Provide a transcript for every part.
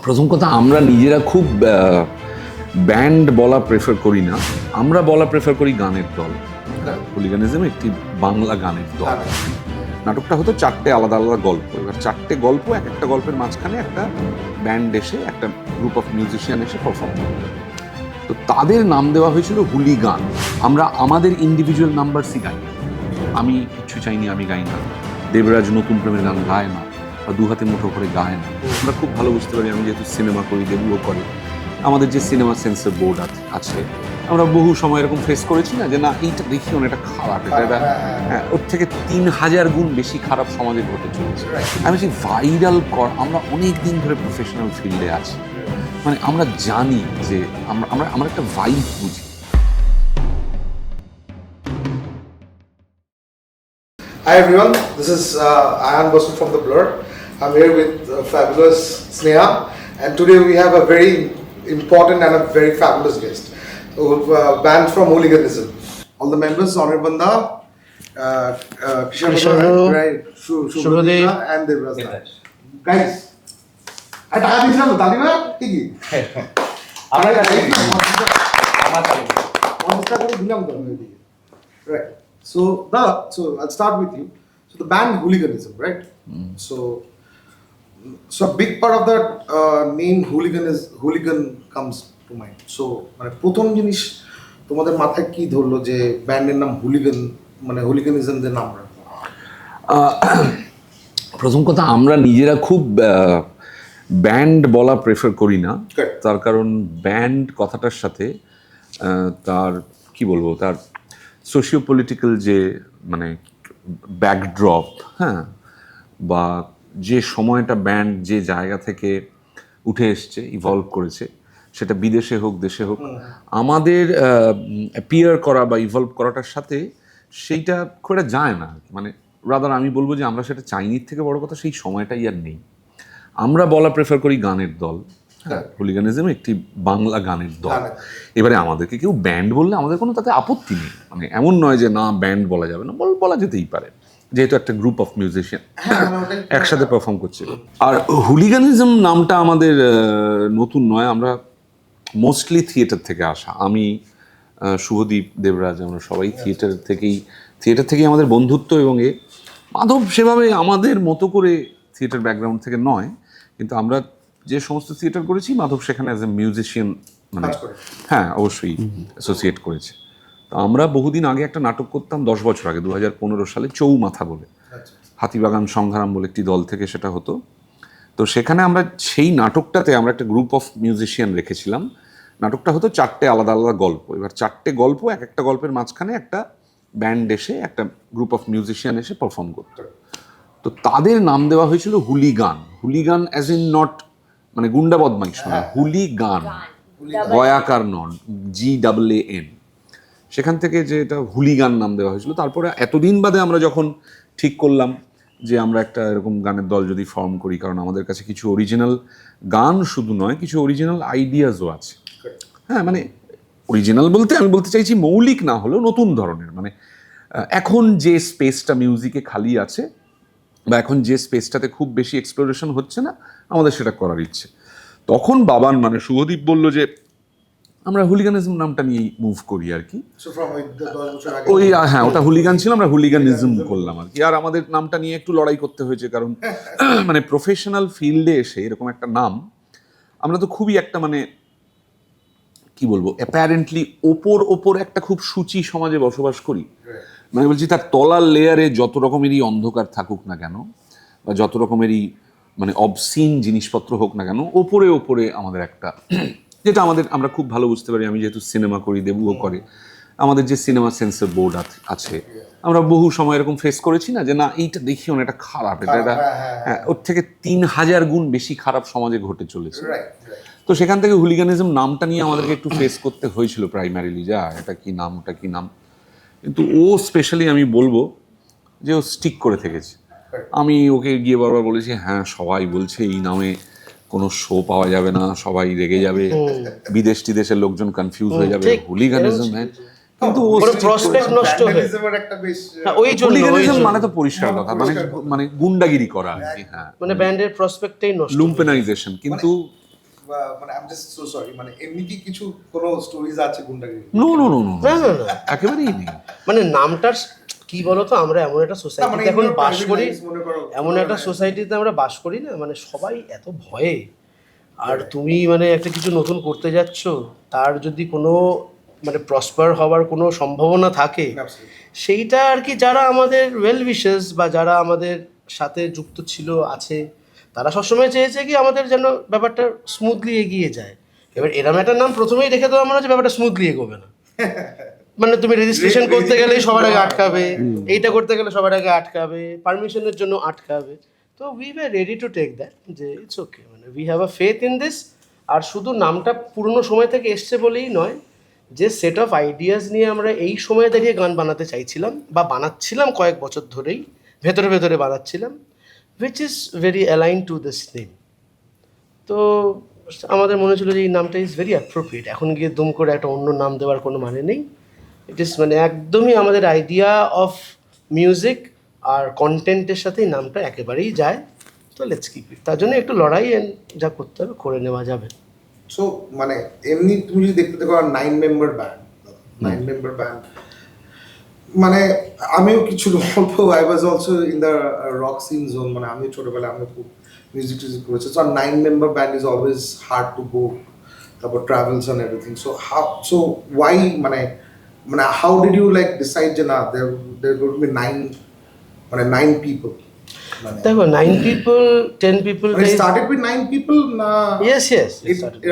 প্রথম কথা, আমরা নিজেরা খুব ব্যান্ড বলা প্রেফার করি না, আমরা বলা প্রেফার করি গানের দল। হুলিগানিজম একটি বাংলা গানের দল। নাটকটা হতো চারটে আলাদা আলাদা গল্প। এবার চারটে গল্প, এক একটা গল্পের মাঝখানে একটা ব্যান্ড এসে, একটা গ্রুপ অফ মিউজিশিয়ান এসে পারফর্ম করতো। তো তাদের নাম দেওয়া হয়েছিল হুলিগান। আমরা আমাদের ইন্ডিভিজুয়াল নাম্বারসই গাই। আমি কিচ্ছু চাইনি, আমি গাই না। দেবরাজ নতুন প্রেমের গান গায় না, বা দু হাতে মুঠো করে গায় না। আমরা খুব ভালো বুঝতে পারি, আমি যেহেতু সিনেমা করি, দেবুও করে, আমাদের যে সিনেমা সেন্সর বোর্ড আছে, আমরা বহু সময় এরকম ফেস করেছি না, যে না এইটা দেখি অনেকটা খারাপ, এটা হ্যাঁ, ওর থেকে 3000 গুণ বেশি খারাপ সমাজে ঘটে চলেছে। আমি বলছি ভাইরাল কর, আমরা অনেক দিন ধরে প্রফেশনাল ফিল্ডে আছি, মানে আমরা জানি যে আমরা একটা ভাইব বুঝি। Hi everyone, this is Ayan Basu from The Blur. I'm here with fabulous Sneha, and today we have a very important and a very fabulous guest, banned from hooliganism. All the members, Anirbandha, Kishan, right, Shubhadev and Devraj. Guys, I টাকা দিয়েছিলাম তো, তালি না? ঠিকই। আমরা টাকা করে দিলাম তো এদিকে। Right. So I'll start with you. So the band hooliganism, right? So a big part of that name hooligan comes to mind. So মানে প্রথম জিনিস তোমাদের মাথায় কি ধরলো যে ব্যান্ডের নাম হুলিগান, মানে হুলিগানিজম যে নাম রাখা? প্রথম কথা, আমরা নিজেরা খুব ব্যান্ড বলা প্রেফার করি না। তার কারণ ব্যান্ড কথাটার সাথে তার কি বলবো, তার সোশিও পলিটিক্যাল যে মানে ব্যাকড্রপ, হ্যাঁ, বা যে সময়টা ব্যান্ড যে জায়গা থেকে উঠে এসছে, ইভলভ করেছে, সেটা বিদেশে হোক দেশে হোক, আমাদের অ্যাপিয়ার করা বা ইভলভ করাটার সাথে সেইটা খুব একটা যায় না। মানে রাদার আমি বলবো যে আমরা সেটা চাইনির থেকে বড় কথা সেই সময়টাই আর নেই। আমরা বলা প্রেফার করি গানের দল। হুলিগানিজম একটি বাংলা গানের দল। এবারে আমাদেরকে কেউ ব্যান্ড বললে আমাদের কোনো তাতে আপত্তি নেই, মানে এমন নয় যে না ব্যান্ড বলা যাবে না, বলা যেতেই পারে, যেহেতু একটা গ্রুপ অফ মিউজিশিয়ান একসাথে পারফর্ম করছে। আর হুলিগানিজম নামটা আমাদের নতুন নয়, আমরা মোস্টলি থিয়েটার থেকে আসা। আমি, শুভদীপ, দেবরাজ, আমরা সবাই থিয়েটার থেকেই আমাদের বন্ধুত্ব। এবং মাধব সেভাবে আমাদের মতো করে থিয়েটার ব্যাকগ্রাউন্ড থেকে নয়, কিন্তু আমরা যে সমস্ত থিয়েটার করেছি, মাধব সেখানে অ্যাজ এ মিউজিশিয়ান মানে হ্যাঁ অবশ্যই অ্যাসোসিয়েট করেছে। তো আমরা বহুদিন আগে একটা নাটক করতাম, 10 বছর আগে, 2015 সালে, চৌমাথা বলে, হাতিবাগান সংগ্রাম বলে একটি দল থেকে সেটা হতো। তো সেখানে আমরা সেই নাটকটাতে আমরা একটা গ্রুপ অফ মিউজিশিয়ান রেখেছিলাম। নাটকটা হতো চারটে আলাদা আলাদা গল্প। এবার চারটে গল্প, এক একটা গল্পের মাঝখানে একটা ব্যান্ড এসে, একটা গ্রুপ অফ মিউজিশিয়ান এসে পারফর্ম করতো। তো তাদের নাম দেওয়া হয়েছিল hooligan. Hooligan as in not মানে গুন্ডা বদমাইশ নয়, হুলিগান, গয়াকার নন, GAAN। সেখান থেকে যে এটা হুলিগান নাম দেওয়া হয়েছিল। তারপরে এতদিন বাদে আমরা যখন ঠিক করলাম যে আমরা একটা এরকম গানের দল যদি ফর্ম করি, কারণ আমাদের কাছে কিছু অরিজিনাল গান শুধু নয়, কিছু অরিজিনাল আইডিয়াসও আছে। হ্যাঁ, মানে অরিজিনাল বলতে আমি বলতে চাইছি মৌলিক না হলেও নতুন ধরনের, মানে এখন যে স্পেসটা মিউজিকে খালি আছে, বা এখন যে স্পেসটাতে খুব বেশি এক্সপ্লোরেশন হচ্ছে না, আমাদের সেটা করার ইচ্ছে। তখন বাবান মানে শুভদীপ বলল যে আমরা হুলিগানিজম নামটা নিয়েই মুভ করি আর কি। ওই হ্যাঁ, ওটা হুলিগান ছিল, আমরা হুলিগানিজম করলাম আর কি। আর আমাদের নামটা নিয়ে একটু লড়াই করতে হয়েছে, কারণ মানে প্রফেশনাল ফিল্ডে এসে এরকম একটা নাম, আমরা তো খুবই একটা মানে কি বলবো, অ্যাপারেন্টলি ওপর একটা খুব সূচি সমাজে বসবাস করি। মানে বলছি, তার তলার লেয়ারে যত রকমেরই অন্ধকার থাকুক না কেন, বা যত রকমেরই মানে অবসিন জিনিসপত্র হোক না কেন, ওপরে আমাদের একটা যেটা আমরা খুব ভালো বুঝতে পারি, আমি যেহেতু সিনেমা করি, দেবুও করে, আমাদের যে সিনেমা সেন্সর বোর্ড আছে, আমরা বহু সময় এরকম ফেস করেছি না, যে না এইটা দেখি অনেকটা খারাপ, এটা হ্যাঁ, ওর থেকে 3000 গুণ বেশি খারাপ সমাজে ঘটে চলেছে। তো সেখান থেকে হুলিগানিজম নামটা নিয়ে আমাদেরকে একটু ফেস করতে হয়েছিল প্রাইমারিলি, যা এটা কি নাম, ওটা কি নাম। কিন্তু ও স্পেশালি আমি বলবো যে ও স্টিক করে থেকেছে। আমি ওকে গিয়ে বারবার বলেছি, হ্যাঁ সবাই বলছে এই নামে কোনো শো পাওয়া যাবে না, সবাই রেগে যাবে, বিদেশের লোকজন কনফিউজ হয়ে যাবে, হুলিগানিজম। হ্যাঁ, কিন্তু ও প্রসপেক্ট নষ্ট হয়ে হুলিগানিজম মানে তো পরিষ্কার কথা, মানে গুন্ডাগিরি করা আর কি। হ্যাঁ, মানে ব্যান্ডের প্রসপেক্টটাই নষ্ট, লুম্পেনাইজেশন। কিন্তু মানে I am just so sorry, মানে এমনি কি কিছু কোনো স্টোরিজ আছে গুন্ডাগিরি? নো নো নো নো, না না না, একেবারেই নেই। মানে নামটার কি বলতো, আমরা এমন একটা না, মানে সোসাইটিতে এখন in your বাস private করি, lives মনে করো, এমন একটা মানে- সোসাইটিতে আমরা বাস করি না, মানে সবাই এত ভয়ে। আর তুমি মানে একটা কিছু নতুন করতে যাচ্ছ, তার যদি কোনো মানে প্রসপার হওয়ার কোনো সম্ভাবনা থাকে, Absolutely. সেইটা আর কি যারা আমাদের ওয়েল উইশেস বা যারা আমাদের সাথে যুক্ত ছিল আছে, তারা সবসময় চেয়েছে কি আমাদের যেন ব্যাপারটা স্মুথলি এগিয়ে যায়। এবার এরম একটা নাম প্রথমেই রেখে দেওয়া মানে হচ্ছে ব্যাপারটা স্মুথলি এগোবে না। মানে তুমি রেজিস্ট্রেশন করতে গেলেই সবার আগে আটকাবে, এইটা করতে গেলে সবার আগে আটকাবে, পারমিশনের জন্য আটকাবে। তো we were ready to take that, যে ইটস ওকে, মানে we have a faith in this. আর শুধু নামটা পুরনো সময় থেকে এসছে বলেই নয়, যে সেট অফ আইডিয়াস নিয়ে আমরা এই সময়ে দাঁড়িয়ে গান বানাতে চাইছিলাম বা বানাচ্ছিলাম কয়েক বছর ধরেই, ভেতরে ভেতরে বানাচ্ছিলাম, which is very align to this name. তো আমাদের মনে ছিল যে এই নামটা ইজ ভেরি অ্যাপ্রোপ্রিয়েট। এখন গিয়ে দুম করে একটা অন্য নাম দেওয়ার কোনো মানে নেই। ইট ইজ মানে একদমই আমাদের আইডিয়া অফ মিউজিক আর কন্টেন্টের সাথে এই নামটা একেবারেই যায়। তো লেটস কিপ ইট, তার জন্য একটু লড়াই and যা করতে হবে করে নেওয়া যাবে। সো মানে এমনি তুমি যদি দেখতে দেখো 9 মেম্বার ব্যান্ড, 9 মেম্বার ব্যান্ড, মানে আমিও কিছু অল্প, I was also in the rock scene zone, মানে আমি ছোটবেলায় আমি খুব মিউজিক টিউজিক করেছি। So 9 member band is always hard to go, তারপর travels and everything. So how, so why, মানে মানে how did you like decide যে না there would be 9, মানে 9 পিপল, মানে দেখো 9 people 10 people, মানে started with 9 people না? ইয়েস ইয়েস,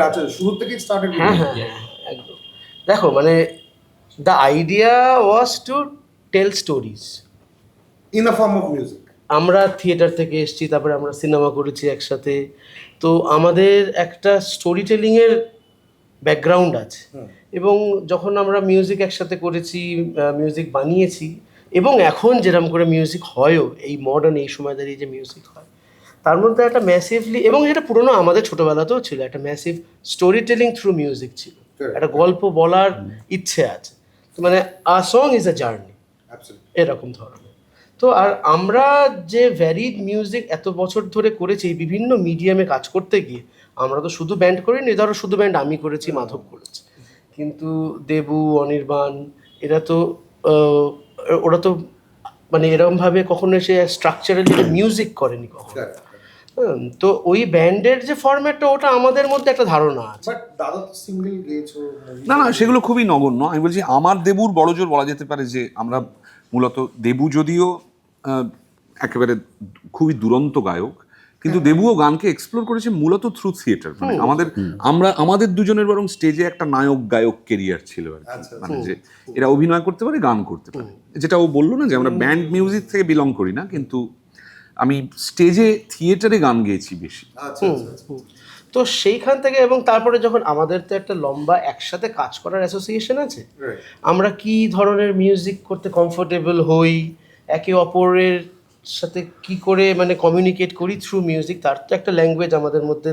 আচ্ছা, শুরু থেকে স্টার্টেড। হ্যাঁ হ্যাঁ হ্যাঁ, একদম। দেখো মানে the idea was to tell stories. In a form of music. আমরা থিয়েটার থেকে এসেছি, তারপরে আমরা সিনেমা করেছি একসাথে, তো আমাদের একটা স্টোরি টেলিংয়ের ব্যাকগ্রাউন্ড আছে। এবং যখন আমরা মিউজিক একসাথে করেছি, মিউজিক বানিয়েছি, এবং এখন যেরকম করে মিউজিক হয়ও, এই মডার্ন এই সময় দাঁড়িয়ে যে মিউজিক হয়, তার মধ্যে একটা ম্যাসিভলি, এবং এটা পুরোনো আমাদের ছোটোবেলাতেও ছিল, একটা massive story telling through music ছিল, একটা গল্প বলার ইচ্ছে আছে। তো মানে a song is a journey, এরকম ধরনের। তো আর আমরা যে ভ্যারিড মিউজিক এত বছর ধরে করেছি বিভিন্ন মিডিয়ামে কাজ করতে গিয়ে, আমরা তো শুধু ব্যান্ড করিনি, ধরো শুধু ব্যান্ড আমি করেছি, মাধব করেছি, কিন্তু দেবু, অনির্বাণ, এরা তো ওরা তো মানে এরকমভাবে কখনো সে স্ট্রাকচারালি মিউজিক করেনি কখনো। তো ওই ব্যান্ডের যে ফরম্যাটটা, ওটা আমাদের মধ্যে একটা ধারণা আছে। বাট দাদা তো সিঙ্গেল গেয়েছো। না না, সেগুলো খুবই নগণ্য। আমি বলছি আমার দেবুর বড় জোর বলা যেতে পারে যে আমরা মূলত, দেবু যদিও একেবারে খুবই দুরন্ত গায়ক, কিন্তু দেবুও গানকে এক্সপ্লোর করেছে মূলত থ্রু থিয়েটার। মানে আমাদের দুজনের বরং স্টেজে একটা নায়ক গায়ক কেরিয়ার ছিল আর কি। মানে যে এরা অভিনয় করতে পারে, গান করতে পারে, যেটা ও বললো না যে আমরা ব্যান্ড মিউজিক থেকে বিলং করি না, কিন্তু আমি স্টেজে থিয়েটারে গান গেয়েছি বেশি। তো সেইখান থেকে, এবং তারপরে যখন আমাদের তো একটা লম্বা একসাথে কাজ করার অ্যাসোসিয়েশন আছে, আমরা কি ধরনের মিউজিক করতে কমফোর্টেবল হই, একে অপরের সাথে কি করে মানে কমিউনিকেট করি থ্রু মিউজিক, তার তো একটা ল্যাঙ্গুয়েজ আমাদের মধ্যে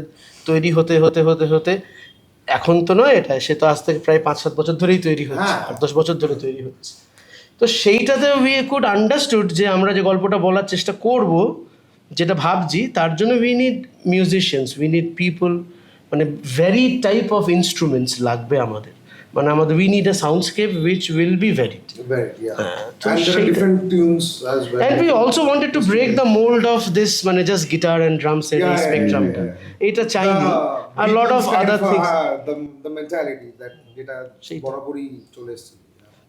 তৈরি হতে হতে হতে হতে, এখন তো নয় এটা, সে তো আজ থেকে প্রায় 5-7 বছর ধরেই তৈরি হচ্ছে, 8-10 বছর ধরে তৈরি হচ্ছে। তো সেইটাতে উই কুড আন্ডারস্টুড যে আমরা যে গল্পটা বলার চেষ্টা করব, যেটা ভাবছি, তার জন্য we need musicians, we need people, মানে ভ্যারি টাইপ অফ ইনস্ট্রুমেন্টস লাগবে আমাদের, মানে আমাদের we need a soundscape which will be varied. And there are different tunes as well. And we also wanted to break the mold of this, মানে just guitar and drum set এই স্পেকট্রামটা, এটা চাইনি, আর lot of other things, the mentality that যেটা বরাবরই চলে এসেছে,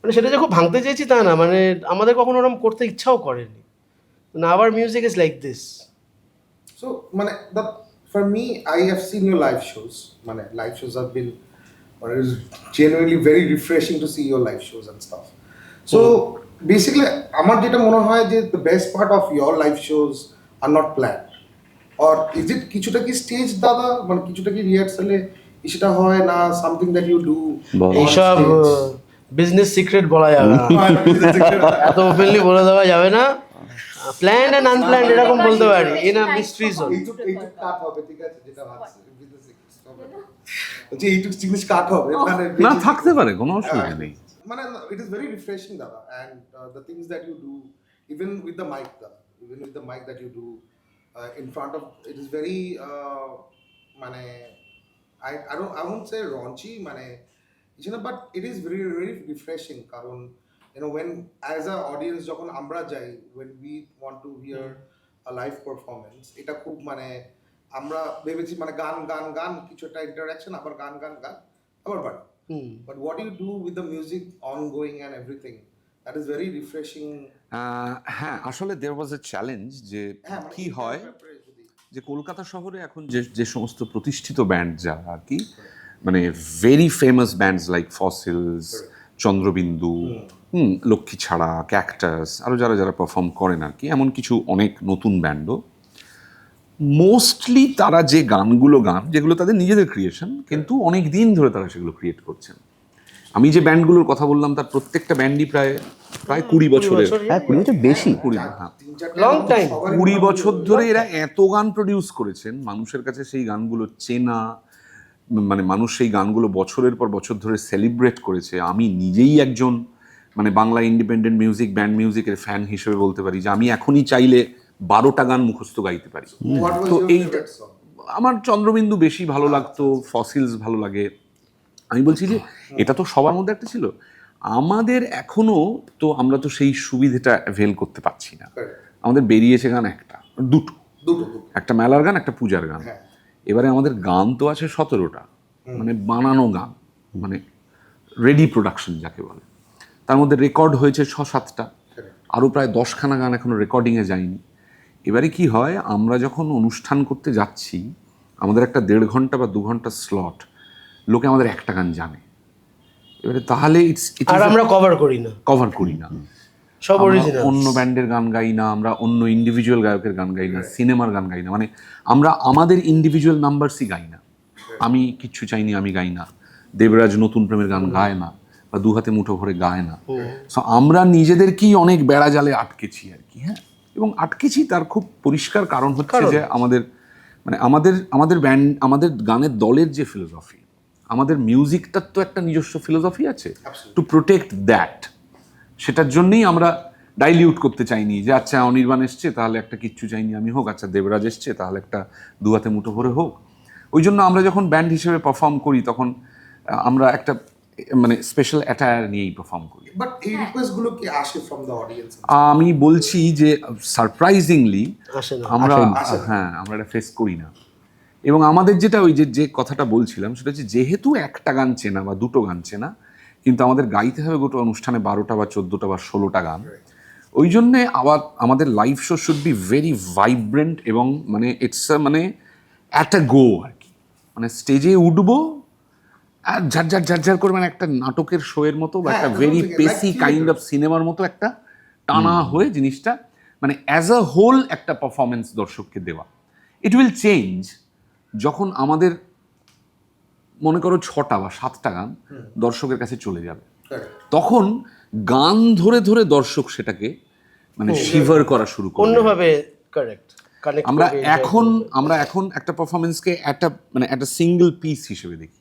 মানে সেটা যে খুব ভাঙতে চেয়েছি তা না, মানে আমাদের কখনো ওরকম করতে ইচ্ছাও করেনি, মানে our music is like this. So মানে for me, I have seen your live shows. মানে live shows have been, it is genuinely very refreshing to see your live shows and stuff. So basically আমার যেটা মনে হয় যে the best part of your live shows are not planned, or is it কিছুটা কি stage দাদা, মানে কিছুটা কি রিহার্সালে সেটা হয় না, something that you do এইসব বিজনেস সিক্রেট বলা যাবে না, এত ওপেনলি বলে দেওয়া যাবে না, প্ল্যান্ড এন্ড আনপ্ল্যান্ড এরকম বলতে পারি, এনা মিস্ট্রি জোন। এইটুক কাট হবে, ঠিক আছে, যেটা ভাবছি business secret, যে এইটুক জিনিস কাট হবে, মানে না, থাকতে পারে, কোনো অসুবিধা নেই। মানে it is very refreshing দাদা, and the things that you do, even with the mic দাদা, even with the mic that you do in front of, it is very মানে I won't say raunchy, মানে but it is very very refreshing কারণ when as a audience যখন আমরা যাই, when we want to hear a live performance, এটা খুব মানে আমরা ভেবেছি মানে গান গান গান কিছু একটা ইন্টারাকশন, আবার গান গান গান আবার বাড়ি, but what you do with the music ongoing and everything, that is very refreshing. হ্যাঁ, আসলে দেয়ার ওয়াজ এ চ্যালেঞ্জ যে হ্যাঁ, মানে কি এইটার হয় ব্যাপারে যদি যে কলকাতা শহরে এখন যে যে সমস্ত প্রতিষ্ঠিত ব্যান্ড যারা আর কি, মানে very famous bands like Fossils, Chandrabindu, Lakshmi ছাড়া, ক্যাকটাস, আরও যারা যারা পারফর্ম করেন আর কি, এমন কিছু অনেক নতুন ব্যান্ডও মোস্টলি তারা যে গানগুলো গান যেগুলো তাদের নিজেদের ক্রিয়েশন, কিন্তু অনেক দিন ধরে তারা সেগুলো ক্রিয়েট করছেন। আমি যে ব্যান্ডগুলোর কথা বললাম তার প্রত্যেকটা ব্যান্ডই প্রায় 20 বছরের, 20 বছর বেশি। long time, 20 বছর ধরে এরা এত গান প্রডিউস করেছেন, মানুষের কাছে সেই গানগুলো চেনা, মানে মানুষ সেই গানগুলো বছরের পর বছর ধরে সেলিব্রেট করেছে। আমি নিজেই একজন মানে বাংলা ইন্ডিপেন্ডেন্ট মিউজিক, ব্যান্ড মিউজিকের ফ্যান হিসেবে বলতে পারি যে আমি এখনই চাইলে 12টা গান মুখস্থ গাইতে পারি। what was তো your এইটা favorite song? আমার চন্দ্রবিন্দু বেশি ভালো লাগতো, ফসিলস ভালো লাগে। আমি বলছি যে এটা তো সবার মধ্যে একটা ছিল, আমাদের এখনো তো আমরা তো সেই সুবিধাটা অ্যাভেল করতে পারছি না। আমাদের বেরিয়েছে গান একটা দুটো, একটা মেলার গান, একটা পূজার গান। এবারে আমাদের গান তো আছে 17টা, মানে বানানো গান, মানে রেডি প্রোডাকশন যাকে বলে। তার মধ্যে রেকর্ড হয়েছে 6-7টা, আরও প্রায় 10খানা গান এখনো রেকর্ডিংয়ে যায়নি। এবারে কি হয়, আমরা যখন অনুষ্ঠান করতে যাচ্ছি, আমাদের একটা 1.5 ঘন্টা বা 2 ঘন্টা স্লট, লোকে আমাদের একটা গান জানে। এবারে তাহলে আর আমরা কভার করি না, সব আমরা অরিজিনাল। অন্য ব্যান্ডের গান গাই না, আমরা অন্য ইন্ডিভিজুয়াল গায়কের গান গাই না, সিনেমার গান গাই না, মানে আমরা আমাদের ইন্ডিভিজুয়াল নাম্বারসই গাই না। আমি কিচ্ছু চাইনি আমি গাই না, দেবরাজ নতুন প্রেমের গান গায় না, বা দু হাতে মুঠো ভরে গায় না। সো আমরা নিজেদেরকেই অনেক বেড়া জালে আটকেছি আর কি। হ্যাঁ, এবং আটকেছি তার খুব পরিষ্কার কারণ হচ্ছে যে আমাদের মানে আমাদের ব্যান্ড, আমাদের গানের দলের যে ফিলোসফি, আমাদের মিউজিকটার তো একটা নিজস্ব ফিলোসফি আছে, টু প্রোটেক্ট দ্যাট। সেটার জন্যই আমরা ডাইলিউট করতে চাইনি যে আচ্ছা অনির্বাণ এসছে তাহলে একটা কিচ্ছু চাইনি আমি হোক, আচ্ছা দেবরাজ এসছে তাহলে একটা দু হাতে মুঠো ভরে হোক। ওই জন্য আমরা যখন ব্যান্ড হিসেবে পারফর্ম করি তখন আমরা একটা মানে স্পেশাল অ্যাটায়ার নিয়েই পারফর্ম করি। বাট এই রিকোয়েস্ট গুলো কি আসে ফ্রম দ্য অডিয়েন্স? আমি বলছি যে সারপ্রাইজিংলি আসে না। আমরা হ্যাঁ আমরা এটা ফেস করি না। এবং আমাদের যেটা ওই যে কথাটা বলছিলাম সেটা হচ্ছে যেহেতু একটা গান চেনা বা দুটো গান চেনা, কিন্তু আমাদের গাইতে হবে গোটা অনুষ্ঠানে 12টা বা 14টা বা 16টা গান। ওই জন্যে আবার আমাদের live show should be very vibrant এবং মানে ইটস মানে অ্যাট আ গো আর কি। মানে স্টেজে উঠবো আর ঝারঝার ঝারঝার করে, মানে একটা নাটকের শোয়ের মতো বা একটা ভেরি পেসি কাইন্ড অফ সিনেমার মতো একটা টানা হয়ে জিনিসটা মানে অ্যাজ আ হোল একটা পারফরমেন্স দর্শককে দেওয়া। ইট উইল চেঞ্জ যখন আমাদের মনে করো 6টা বা 7টা গান দর্শকের কাছে চলে যাবে, তখন গান ধরে ধরে দর্শক সেটাকে মানে শিভার করা শুরু করবে অন্যভাবে। কারেক্ট। আমরা এখন একটা পারফরমেন্সকে একটা সিঙ্গেল পিস হিসেবে দেখি,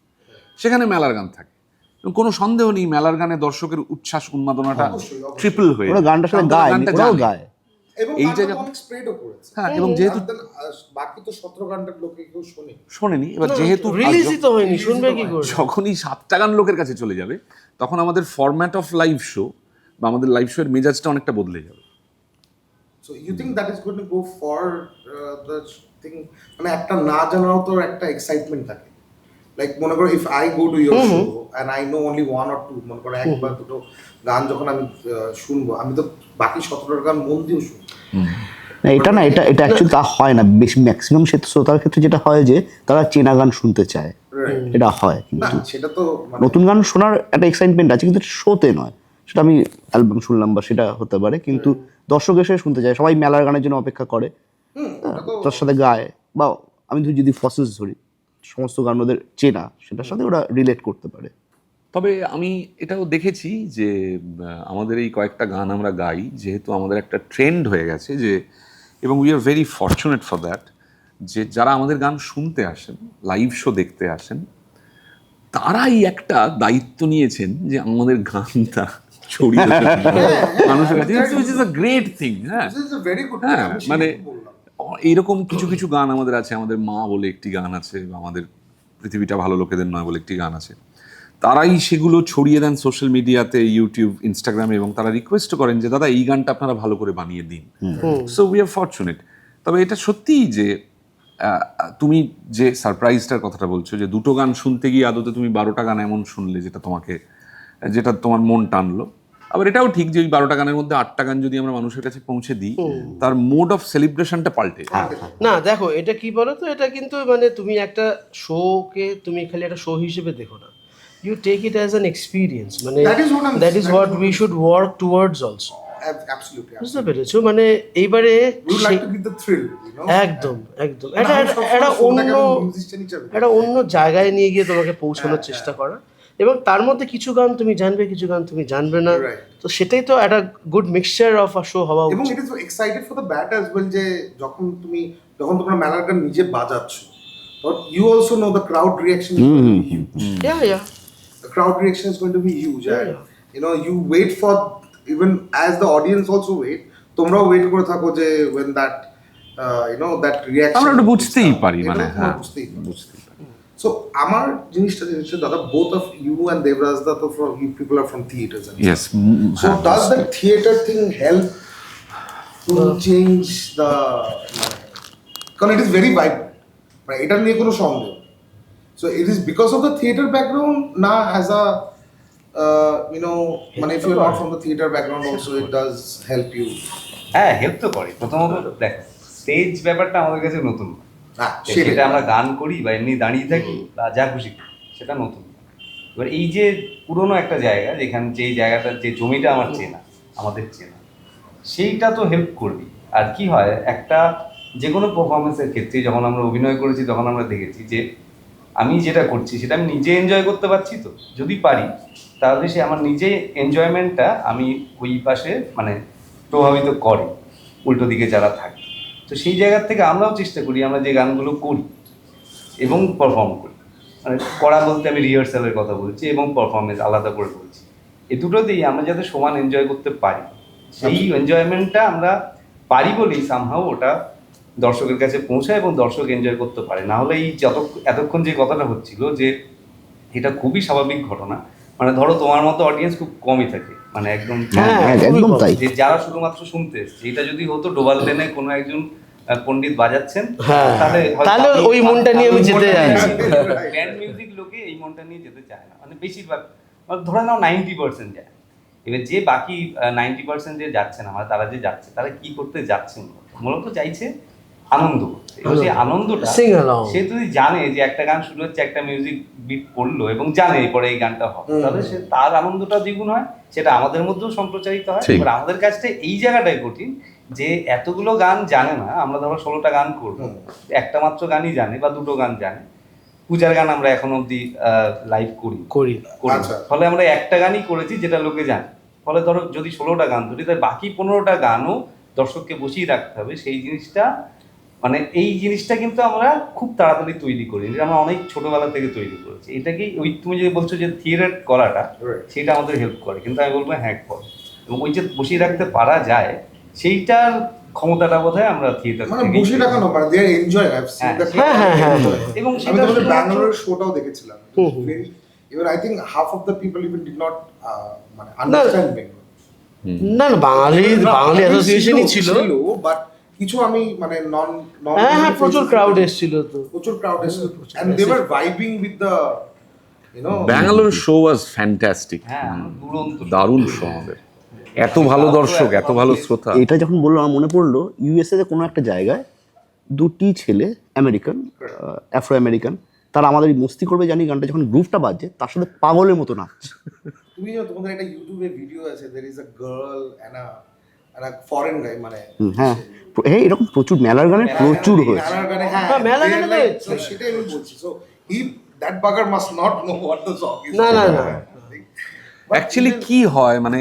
সেখানে মেলার গান থাকে এবং কোনো সন্দেহ নেই মেলার গানে দর্শকের উচ্ছ্বাস উন্মাদনাটা ট্রিপল হয়ে ওরা গানটা সাথে গায়, ওরাও গায়। এবং এইটা গানটা অনেক স্প্রেডও করেছে। হ্যাঁ, এবং যেহেতু বাকি তো 17 ঘন্টার লোকে কেউ শোনেনি, এবার যেহেতু রিলিজই তো হয়নি, শুনবে কি করে? যখনই 7টা গান লোকের কাছে চলে যাবে তখন আমাদের ফরম্যাট অফ লাইভ শো বা আমাদের লাইভ শো এর মেজাজটা অনেকটা বদলে যাবে। So you think that is going to go for the thing, মানে একটা না জানাও তো একটা এক্সাইটমেন্ট থাকে। লাইক মনে করো if I go to your show and I know only one or two, মনে করো এক বা দুটো গান যখন আমি শুনবো, আমি তো বাকি 17টা গান মন দিয়ে শুনবো। না, এটা অ্যাকচুয়ালি তা হয় না। বেশি ম্যাক্সিমাম শ্রোতার ক্ষেত্রে যেটা হয় যে তারা চেনা গান শুনতে চায়, এটা হয়। কিন্তু সেটা তো নতুন গান শোনার একটা এক্সাইটমেন্ট আছে, কিন্তু শোতে নয়। সেটা আমি অ্যালবাম শুনলাম বা সেটা হতে পারে, কিন্তু দর্শক এসে শুনতে চায়। সবাই মেলার গানের জন্য অপেক্ষা করে, তার সাথে গায়। বা আমি যদি ফসিলস ধরি, সমস্ত গান ওদের চেনা, সেটার সাথে ওরা রিলেট করতে পারে। তবে আমি এটাও দেখেছি যে আমাদের এই কয়েকটা গান আমরা গাই, যেহেতু আমাদের একটা ট্রেন্ড হয়ে গেছে যে, এবং we are very fortunate for that, যে যারা আমাদের গান শুনতে আসেন, লাইভ শো দেখতে আসেন, তারাই একটা দায়িত্ব নিয়েছেন যে আমাদের গানটা ছড়িয়ে মানুষের কাছে, which is a great thing। হ্যাঁ, this is a very good হ্যাঁ, thing, মানে এইরকম কিছু কিছু গান আমাদের আছে, আমাদের মা বলে একটি গান আছে, বা আমাদের পৃথিবীটা ভালো লোকেদের নয় বলে একটি গান আছে, তারাই সেগুলো ছড়িয়ে দেন সোশ্যাল মিডিয়াতে, ইউটিউব, ইনস্টাগ্রামে, এবং তারা রিকোয়েস্ট করেন যে দাদা এই গানটা আপনারা ভালো করে বানিয়ে দিন। So we are fortunate. তবে এটা সত্যিই যে তুমি যে সারপ্রাইজটার কথাটা বলছো, যে দুটো গান শুনতে গিয়ে আদতে তুমি 12টা গান এমন শুনলে যেটা তোমার মন টানলো। আবার এটাও ঠিক যে ওই 12টা গানের মধ্যে 8টা গান যদি আমরা মানুষের কাছে পৌঁছে দিই, তার মোড অফ সেলিব্রেশনটা পাল্টে যায়। না দেখো, এটা কি বলো তো, এটা কিন্তু মানে তুমি একটা শোকে তুমি খালি একটা শো হিসেবে দেখো না, you take it as an experience, মানে that is what we should work towards also. Absolutely. বুঝতে পেরেছো? মানে এইবারে We would like to give the thrill, you know. একদম একদম একটা অন্য জায়গায় নিয়ে গিয়ে তোমাকে পৌঁছানোর চেষ্টা করা, এবং তার মধ্যে কিছু গান তুমি জানবে, কিছু গান তুমি জানবে না, Right. তো সেটাই তো একটা good mixture of a show হওয়া এবং উচিত। It is excited for the bat as well, যে যখন তোমরা মেলার গান নিজে বাজাচ্ছ, তো you also know the crowd reaction is going to be huge. Yeah. The crowd reaction is going to be huge. Yeah, And, yeah. you know, you wait for, even as the audience also wait, তোমরাও wait করে থাকো যে when that that reaction আমরা একটু বুঝতেই পারি, এটা মানে তোমরা হ্যাঁ বুঝতেই পারি। So আমার জিনিসটা হচ্ছে দাদা, both of you and Devraj da to from you people are from theaters and yes. so does the theater thing help to change the, কারণ it is very vibrant, right? এটা নিয়ে কোনো সন্দেহ। So it is because of the theater background, না as a মানে if you're not from the theater background also it does help you. হ্যাঁ, help তো করে। প্রথমত দেখ, স্টেজ ব্যাপারটা আমাদের কাছে নতুন না। হ্যাঁ, সেটা আমরা গান করি বা এমনি দাঁড়িয়ে থাকি বা যা খুশি করি, সেটা নতুন। এবার এই যে পুরোনো একটা জায়গা, যেখানে যেই জায়গাটার যে জমিটা আমাদের চেনা, সেইটা তো হেল্প করবে। আর কি হয়, একটা যে কোনো পারফরমেন্সের ক্ষেত্রে যখন আমরা অভিনয় করেছি তখন আমরা দেখেছি যে আমি যেটা করছি সেটা আমি নিজে এনজয় করতে পারছি, তো যদি পারি তাহলে সে আমার নিজে এনজয়মেন্টটা আমি ওই পাশে মানে প্রভাবিত করে উল্টো দিকে যারা থাকে। তো সেই জায়গার থেকে আমরাও চেষ্টা করি, আমরা যে গানগুলো করি এবং পারফর্ম করি, মানে করা বলতে আমি রিহার্সালের কথা বলছি এবং পারফরমেন্স আলাদা করে বলছি, এই দুটোতেই আমরা যাতে সমান এনজয় করতে পারি, সেই এনজয়মেন্টটা আমরা পারি বলেই সামহাও ওটা দর্শকের কাছে পৌঁছায় এবং দর্শক এনজয় করতে পারে। না হলে এই এতক্ষণ যে কথাটা হচ্ছিল যে এটা খুবই স্বাভাবিক ঘটনা, মানে ধরো তোমার মতো অডিয়েন্স খুব কমই থাকে, মানে একদম একদম তাই। যে যারা শুধুমাত্র শুনতে এসছে। এটা যদি হতো ডোবাল লেনে কোনো একজন পণ্ডিত বাজাচ্ছেন, তাহলে ওই মনটা নিয়ে আমি যেতে চাইছি। ব্যান্ড মিউজিক লোকে এই মনটা নিয়ে যেতে চায় না, মানে বেশিরভাগ ধরে নাও 90% যায়। এবার যে বাকি 90% যে যাচ্ছে না, মানে তারা যে যাচ্ছে, তারা কি করতে যাচ্ছে? মূলত চাইছে আনন্দ করতে। এবার সেই আনন্দটা সে যদি জানে যে একটা গান শুরু হচ্ছে, একটা মিউজিক বিট পড়লো এবং জানে এরপরে এই গানটা হবে, তাহলে সে তার আনন্দটা দ্বিগুণ হয়, সেটা আমাদের মধ্যেও সম্প্রচারিত হয়। এবার আমাদের কাছে এই জায়গাটাই কঠিন যে এতগুলো গান জানে না। আমরা ধরো 16টা গান করবো, একটা মাত্র গানই জানে বা দুটো গান জানে। পূজার গান আমরা এখন অব্দি লাইভ করি, ফলে আমরা একটা গানই করেছি যেটা লোকে জানে। ফলে ধরো যদি 16টা গান ধরি, তাই বাকি 15টা গানও দর্শককে বসিয়ে রাখতে হবে। সেই জিনিসটা মানে এই জিনিসটা কিন্তু আমরা খুব তাড়াতাড়ি তৈরি করি, আমরা অনেক ছোটবেলা থেকে তৈরি করেছি। এটাকেই ওই তুমি যে বলছো যে থিয়েটার করাটা, সেটা আমাদের হেল্প করে। কিন্তু আমি বলবো হ্যাঁ করে, এবং ওই যে বসিয়ে রাখতে পারা যায় সেইটার ক্ষমতাটা বোধহয় আমরা থিয়েটার মানে বসিয়ে রাখা না, মানে they are enjoy. I have seen that. এবং আমি তো ব্যাঙ্গালোরের শোটাও দেখেছিলাম। এবার I think half of the people even did not মানে আন্ডারস্ট্যান্ড বেঙ্গল। না বাঙালি অ্যাসোসিয়েশনই ছিল, বাট কিছু আমি মানে নন হ্যাঁ প্রচুর ক্রাউড এসেছিল, তো প্রচুর ক্রাউড এসেছিল, and they were vibing with the Bangalore show was fantastic. দারুণ শো আমাদের, এত ভালো দর্শক, এত ভালো শ্রোতা। এটা যখন বললো আমার মনে পড়লো ইউএসএ তে কোনো একটা জায়গায় দুটি ছেলে আমেরিকান, আফ্রো আমেরিকান, তারা আমাদের মস্তি করবে জানি গানটা যখন গ্রুপটা বাজছে তার সাথে পাগলের মতো নাচছে। তুমি জানো তোমাদের একটা ইউটিউবে ভিডিও আছে, there is a girl and a foreign guy, মানে হ্যাঁ হ্যাঁ এরকম প্রচুর মেলার গানে প্রচুর হয়েছে। মেলার গানে, হ্যাঁ মেলার গানে তো সেটাই আমি বলছি। So he that bugger must not know what the song is. না অ্যাকচুয়ালি কি হয়, মানে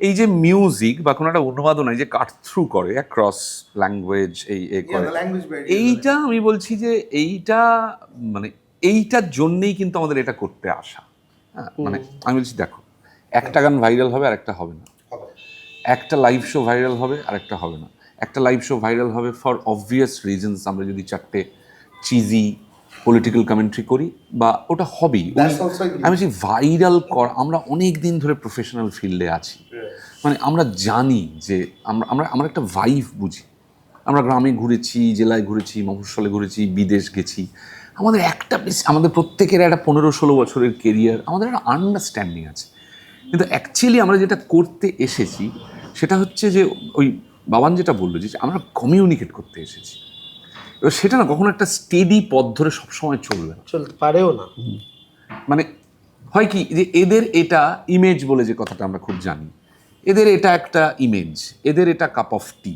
এই যে মিউজিক বা কোনো একটা অনুবাদন এই যে কাট থ্রু করে অ্যাক্রস ল্যাঙ্গুয়েজ, করে এইটা আমি বলছি যে এইটা মানে এইটার জন্যেই কিন্তু আমাদের এটা করতে আসা। হ্যাঁ, মানে আমি বলছি দেখো, একটা গান ভাইরাল হবে আর একটা হবে না, একটা লাইভ শো ভাইরাল হবে আর একটা হবে না। একটা লাইভ শো ভাইরাল হবে ফর অবভিয়াস রিজনস, আমরা যদি চারটে চিজি পলিটিক্যাল কমেন্ট্রি করি বা ওটা হবেই। That's also a আমি বলছি ভাইরাল কর, আমরা অনেক দিন ধরে প্রফেশনাল ফিল্ডে আছি, মানে আমরা জানি যে আমরা আমরা আমরা একটা ভাইভ বুঝি। আমরা গ্রামে ঘুরেছি, জেলায় ঘুরেছি, মফস্বলে ঘুরেছি, বিদেশ গেছি, আমাদের একটা আমাদের প্রত্যেকের একটা 15-16 বছরের কেরিয়ার, আমাদের একটা আন্ডারস্ট্যান্ডিং আছে। কিন্তু অ্যাকচুয়ালি আমরা যেটা করতে এসেছি সেটা হচ্ছে যে ওই বাবান যেটা বললো যে আমরা কমিউনিকেট করতে এসেছি। এবার সেটা না কখনো একটা স্টেডি পথ ধরে সবসময় চলবে না, চলতে পারেও না। মানে হয় কি যে এদের এটা ইমেজ বলে যে কথাটা আমরা খুব জানি, এদের এটা একটা ইমেজ, এদের এটা কাপ অফ টি,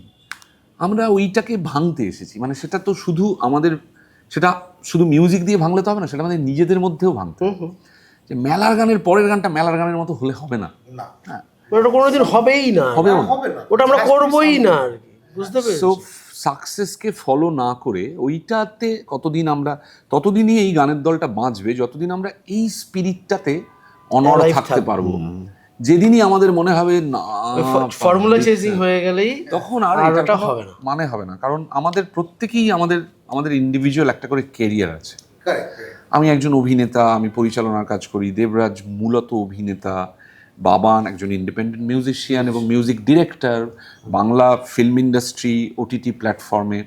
আমরা ওইটাকে ভাঙতে এসেছি। মানে সেটা তো শুধু আমাদের, সেটা শুধু মিউজিক দিয়ে ভাঙলে তো হবে না, সেটা আমাদের নিজেদের মধ্যেও ভাঙতে হবে। যে মেলার গানের পরের গানটা মেলার গানের মতো হলে হবে না। না হ্যাঁ, ওটা কোনোদিন হবেই না, হবেও না। হবে না, ওটা আমরা করবোই না আর কি, বুঝতে পেরেছি? সো সাকসেসকে ফলো না করে ওইটাতে কতদিন আমরা, ততদিনই এই গানের দলটা বাঁচবে যতদিন আমরা এই স্পিরিটটাতে অনড় Alive থাকতে থাকবো। পারবো। যেদিনই আমাদের মনে হবে না ফর্মুলা চেজিং হয়ে গেলেই তখন আর ওটা এটা হবে না। মানে হবে না, কারণ আমাদের প্রত্যেকেই আমাদের ইন্ডিভিজুয়াল একটা করে কেরিয়ার আছে। কারেক্ট। আমি একজন অভিনেতা, আমি পরিচালনার কাজ করি, দেবরাজ মূলত অভিনেতা, বাবান একজন ইন্ডিপেন্ডেন্ট মিউজিশিয়ান এবং music director, Bangla film industry OTT প্ল্যাটফর্মে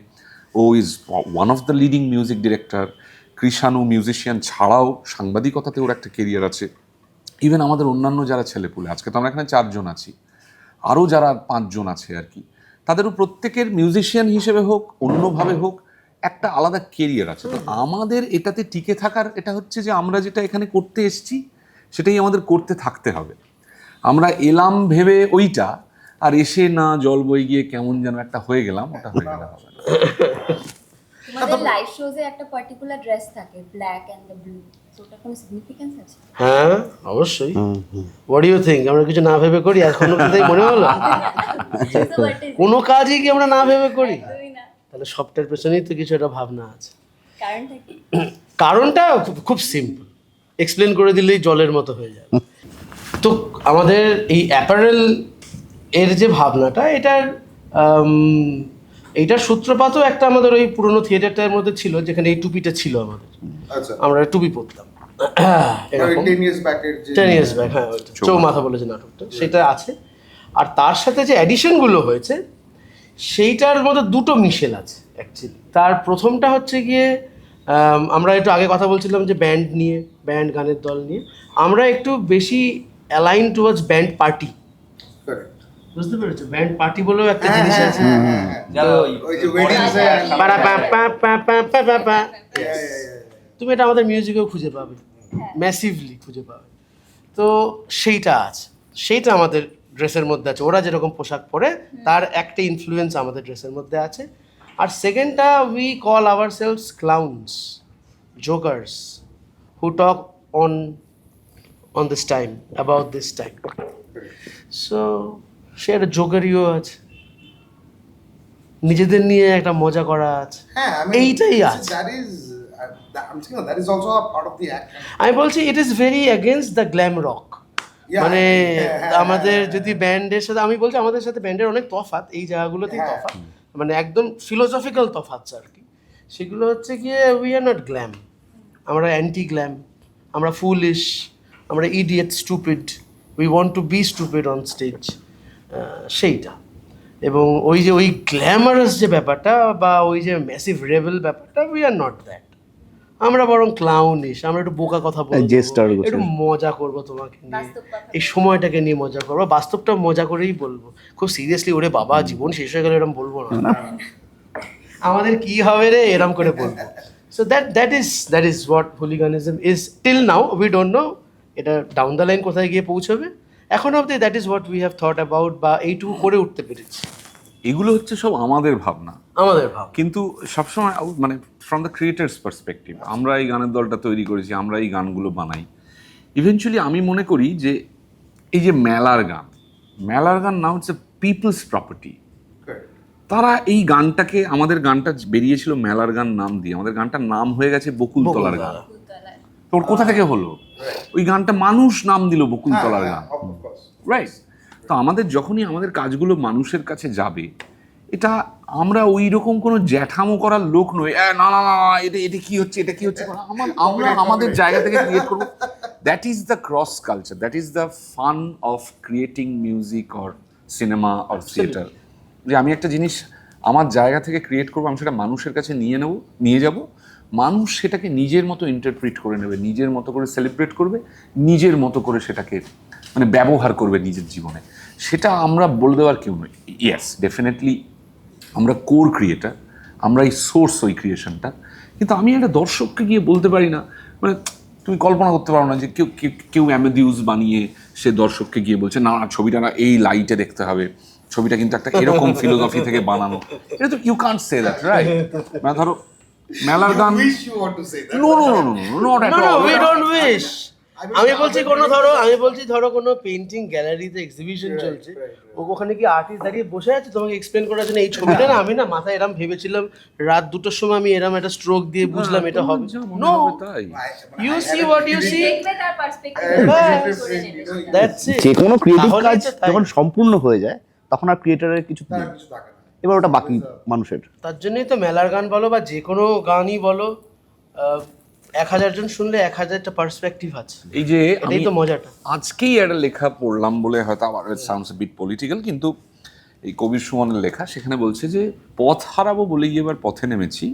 ও is one of the leading music director. Krishanu musician ছাড়াও সাংবাদিকতাতে ওর একটা কেরিয়ার আছে। ইভেন আমাদের অন্যান্য যারা ছেলেপুলে, আজকে তো আমরা এখানে 4 জন আছি, আরও যারা 5 জন আছে আর কি, তাদেরও প্রত্যেকের মিউজিশিয়ান হিসেবে হোক অন্যভাবে হোক একটা আলাদা কেরিয়ার আছে। তো আমাদের এটাতে টিকে থাকার এটা হচ্ছে যে আমরা যেটা এখানে করতে এসেছি সেটাই আমাদের করতে থাকতে হবে। আমরা এলাম ভেবে ওইটা আর এসে না জল বই গিয়ে কেমন যেন একটা হয়ে গেলাম, ওটা হয়ে গেলে হবে না। তোমাদের লাইভ শোজে একটা পার্টিকুলার ড্রেস থাকে, black and the blue, so ওটা কোনো সিগনিফিকেন্স আছে? হ্যাঁ অবশ্যই। হোয়াট ডু ইউ থিঙ্ক আমরা কিছু না ভেবে করি? এখনো কোথায় মনে হলো So what is কোনো কাজই কি আমরা না ভেবে করি? একদমই না। তাহলে সবটার পেছনেই তো কিছু একটা ভাবনা আছে। কারণটা কি? কারণটা খুব সিম্পল, এক্সপ্লেন করে দিলেই জলের মতো হয়ে যাবে। তো আমাদের এই অ্যাপারেল এর যে ভাবনাটা, এইটার সূত্রপাতও একটা আমাদের ওই পুরোনো থিয়েটারটার মধ্যে ছিল, যেখানে এই টুপিটা ছিল আমাদের, আচ্ছা, আমরা টুপি পরতাম এরকম 10 years back এর যে 10 years back, হ্যাঁ ওইটা চৌমাথা বলে যে নাটকটা, সেটা আছে। আর তার সাথে যে অ্যাডিশনগুলো হয়েছে সেইটার মধ্যে দুটো মিশেল আছে অ্যাকচুয়ালি। তার প্রথমটা হচ্ছে গিয়ে আমরা একটু আগে কথা বলছিলাম যে ব্যান্ড নিয়ে, ব্যান্ড গানের দল নিয়ে আমরা একটু বেশি align towards band party, Correct. বুঝতে পেরেছো? ব্যান্ড পার্টি বলেও একটা জিনিস আছে। যারা ওই যে weddings এ পারা পা পা পা পা পা পা পা। yeah. তুমি এটা আমাদের মিউজিকেও খুঁজে পাবে, ম্যাসিভলি খুঁজে পাবে। তো সেইটা আছে, সেইটা আমাদের ড্রেসের মধ্যে আছে। ওরা যেরকম পোশাক পরে তার একটা ইনফ্লুয়েন্স আমাদের ড্রেসের মধ্যে আছে। আর সেকেন্ডটা, we call ourselves clowns, jokers, who talk on this time, about this time. So সে একটা জোকারিও আছে, নিজেদের নিয়ে একটা মজা করা আছে। হ্যাঁ, I mean, এইটাই আছে। that is I'm saying that is also a part of the act. আমি বলছি it is very against the glam rock. Yeah, মানে হ্যাঁ, আমাদের যদি ব্যান্ডের সাথে, আমি বলছি আমাদের সাথে ব্যান্ডের অনেক তফাৎ, এই জায়গাগুলোতেই হ্যাঁ। তফাৎ, মানে একদম ফিলোসফিক্যাল তফাৎ আর কি। সেগুলো হচ্ছে গিয়ে উই আর নট গ্ল্যাম, আমরা অ্যান্টি গ্ল্যাম, আমরা ফুলিশ, আমরা idiot, stupid, we want to be stupid on stage, সেইটা। এবং ওই গ্ল্যামারাস যে ব্যাপারটা বা ওই যে ম্যাসিভ রেবেল ব্যাপারটা, উই আর নট দ্যাট। আমরা বরং ক্লাউনিশ, আমরা একটু বোকা কথা বলবো, জেস্টার গোছের। একটু মজা করবো তোমাকে নিয়ে, বাস্তব কথা। এই সময়টাকে নিয়ে মজা করবো, বাস্তবটা মজা করেই বলবো। খুব সিরিয়াসলি ওরে বাবা জীবন শেষ হয়ে গেলে এরকম বলবো না, আমাদের কি হবে রে এরকম করে বলবো। So that is what hooliganism is till now. We don't no এটা ডাউন দ্য লাইন কোথায় গিয়ে পৌঁছবে। এখন অবধি that is what we have thought about, বা এইটুকু করে উঠতে পেরেছি। এগুলো হচ্ছে সব আমাদের ভাবনা, আমাদের ভাব কিন্তু সবসময় মানে ফ্রম দ্য ক্রিয়েটার্স পার্সপেক্টিভ আমরা এই গানের দলটা তৈরি করেছি, আমরা এই গানগুলো বানাই। ইভেনচুয়ালি আমি মনে করি যে এই যে মেলার গান নাও হচ্ছে পিপলস প্রপার্টি। Correct. তারা এই গানটাকে, আমাদের গানটা বেরিয়েছিল মেলার গান নাম দিয়ে, আমাদের গানটার নাম হয়ে গেছে বকুলতলার গান। ফুলতলায়। তোর কোথা থেকে হলো? ওই গানটা মানুষ নাম দিল বকুলতলার গান, Of course. রাইট? তো আমাদের যখনই আমাদের কাজগুলো মানুষের কাছে যাবে, এটা আমরা ওই রকম কোনো জ্যাঠামো করার লোক নই, না না না না, এটা কি হচ্ছে, এটা কি হচ্ছে, আমরা আমাদের জায়গা থেকে ক্রিয়েট করবো। That is the cross culture, that is the fun of creating music or cinema or theatre. যে আমি একটা জিনিস আমার জায়গা থেকে ক্রিয়েট করবো, আমি সেটা মানুষের কাছে নিয়ে যাব, মানুষ সেটাকে নিজের মতো ইন্টারপ্রিট করে নেবে, নিজের মতো করে সেলিব্রেট করবে, নিজের মতো করে সেটাকে মানে ব্যবহার করবে নিজের জীবনে। সেটা আমরা বলে দেওয়ার কেউ নই। ইয়েস, ডেফিনেটলি আমরা কোর ক্রিয়েটার, আমরা এই সোর্স ওই ক্রিয়েশনটা। কিন্তু আমি একটা দর্শককে গিয়ে বলতে পারি না, মানে তুমি কল্পনা করতে পারো না যে কেউ অ্যামেডিউস বানিয়ে সে দর্শককে গিয়ে বলছে না ছবিটা না এই লাইটে দেখতে হবে, ছবিটা কিন্তু একটা এরকম ফিলোসফি থেকে বানানো। এটা তো you can't say that, right? মানে ধরো মেলার গান, no no no no not at No, all. we don't wish. আমি বলছি ধরো কোনো পেইন্টিং গ্যালারিতে এক্সিবিশন চলছে, ওখানে কি আর্টিস্ট দাঁড়িয়ে বসে আছে তোমাকে এক্সপ্লেন করার জন্য এই ছবিটা না আমি না মাথায় এরম ভেবেছিলাম, রাত 2টোর সময় আমি এরম একটা স্ট্রোক দিয়ে বুঝলাম এটা হবে। নো, তাই you see what you see, দেখবে তার পার্সপেক্টিভ দ্যাটস ইট। যে কোনো ক্রিয়েটিভ তাহলেই কাজ তো তাই। যখন সম্পূর্ণ হয়ে যায় তখন আর ক্রিয়েটারের কিছু নেই, এবার ওটা বাকি মানুষের। তার জন্যই তো মেলার গান বলো বা যে কোনো গানই বলো, 1000 জন শুনলে 1000টা পার্সপেক্টিভ আছে, এই যে এটাই তো মজাটা। আজকেই একটা লেখা পড়লাম বলে হয়তো আবার সাউন্ডস বিট পলিটিক্যাল, কিন্তু এই কবির সুমনের লেখা, সেখানে বলছে যে পথ হারাবো বলেই এবার পথে নেমেছি।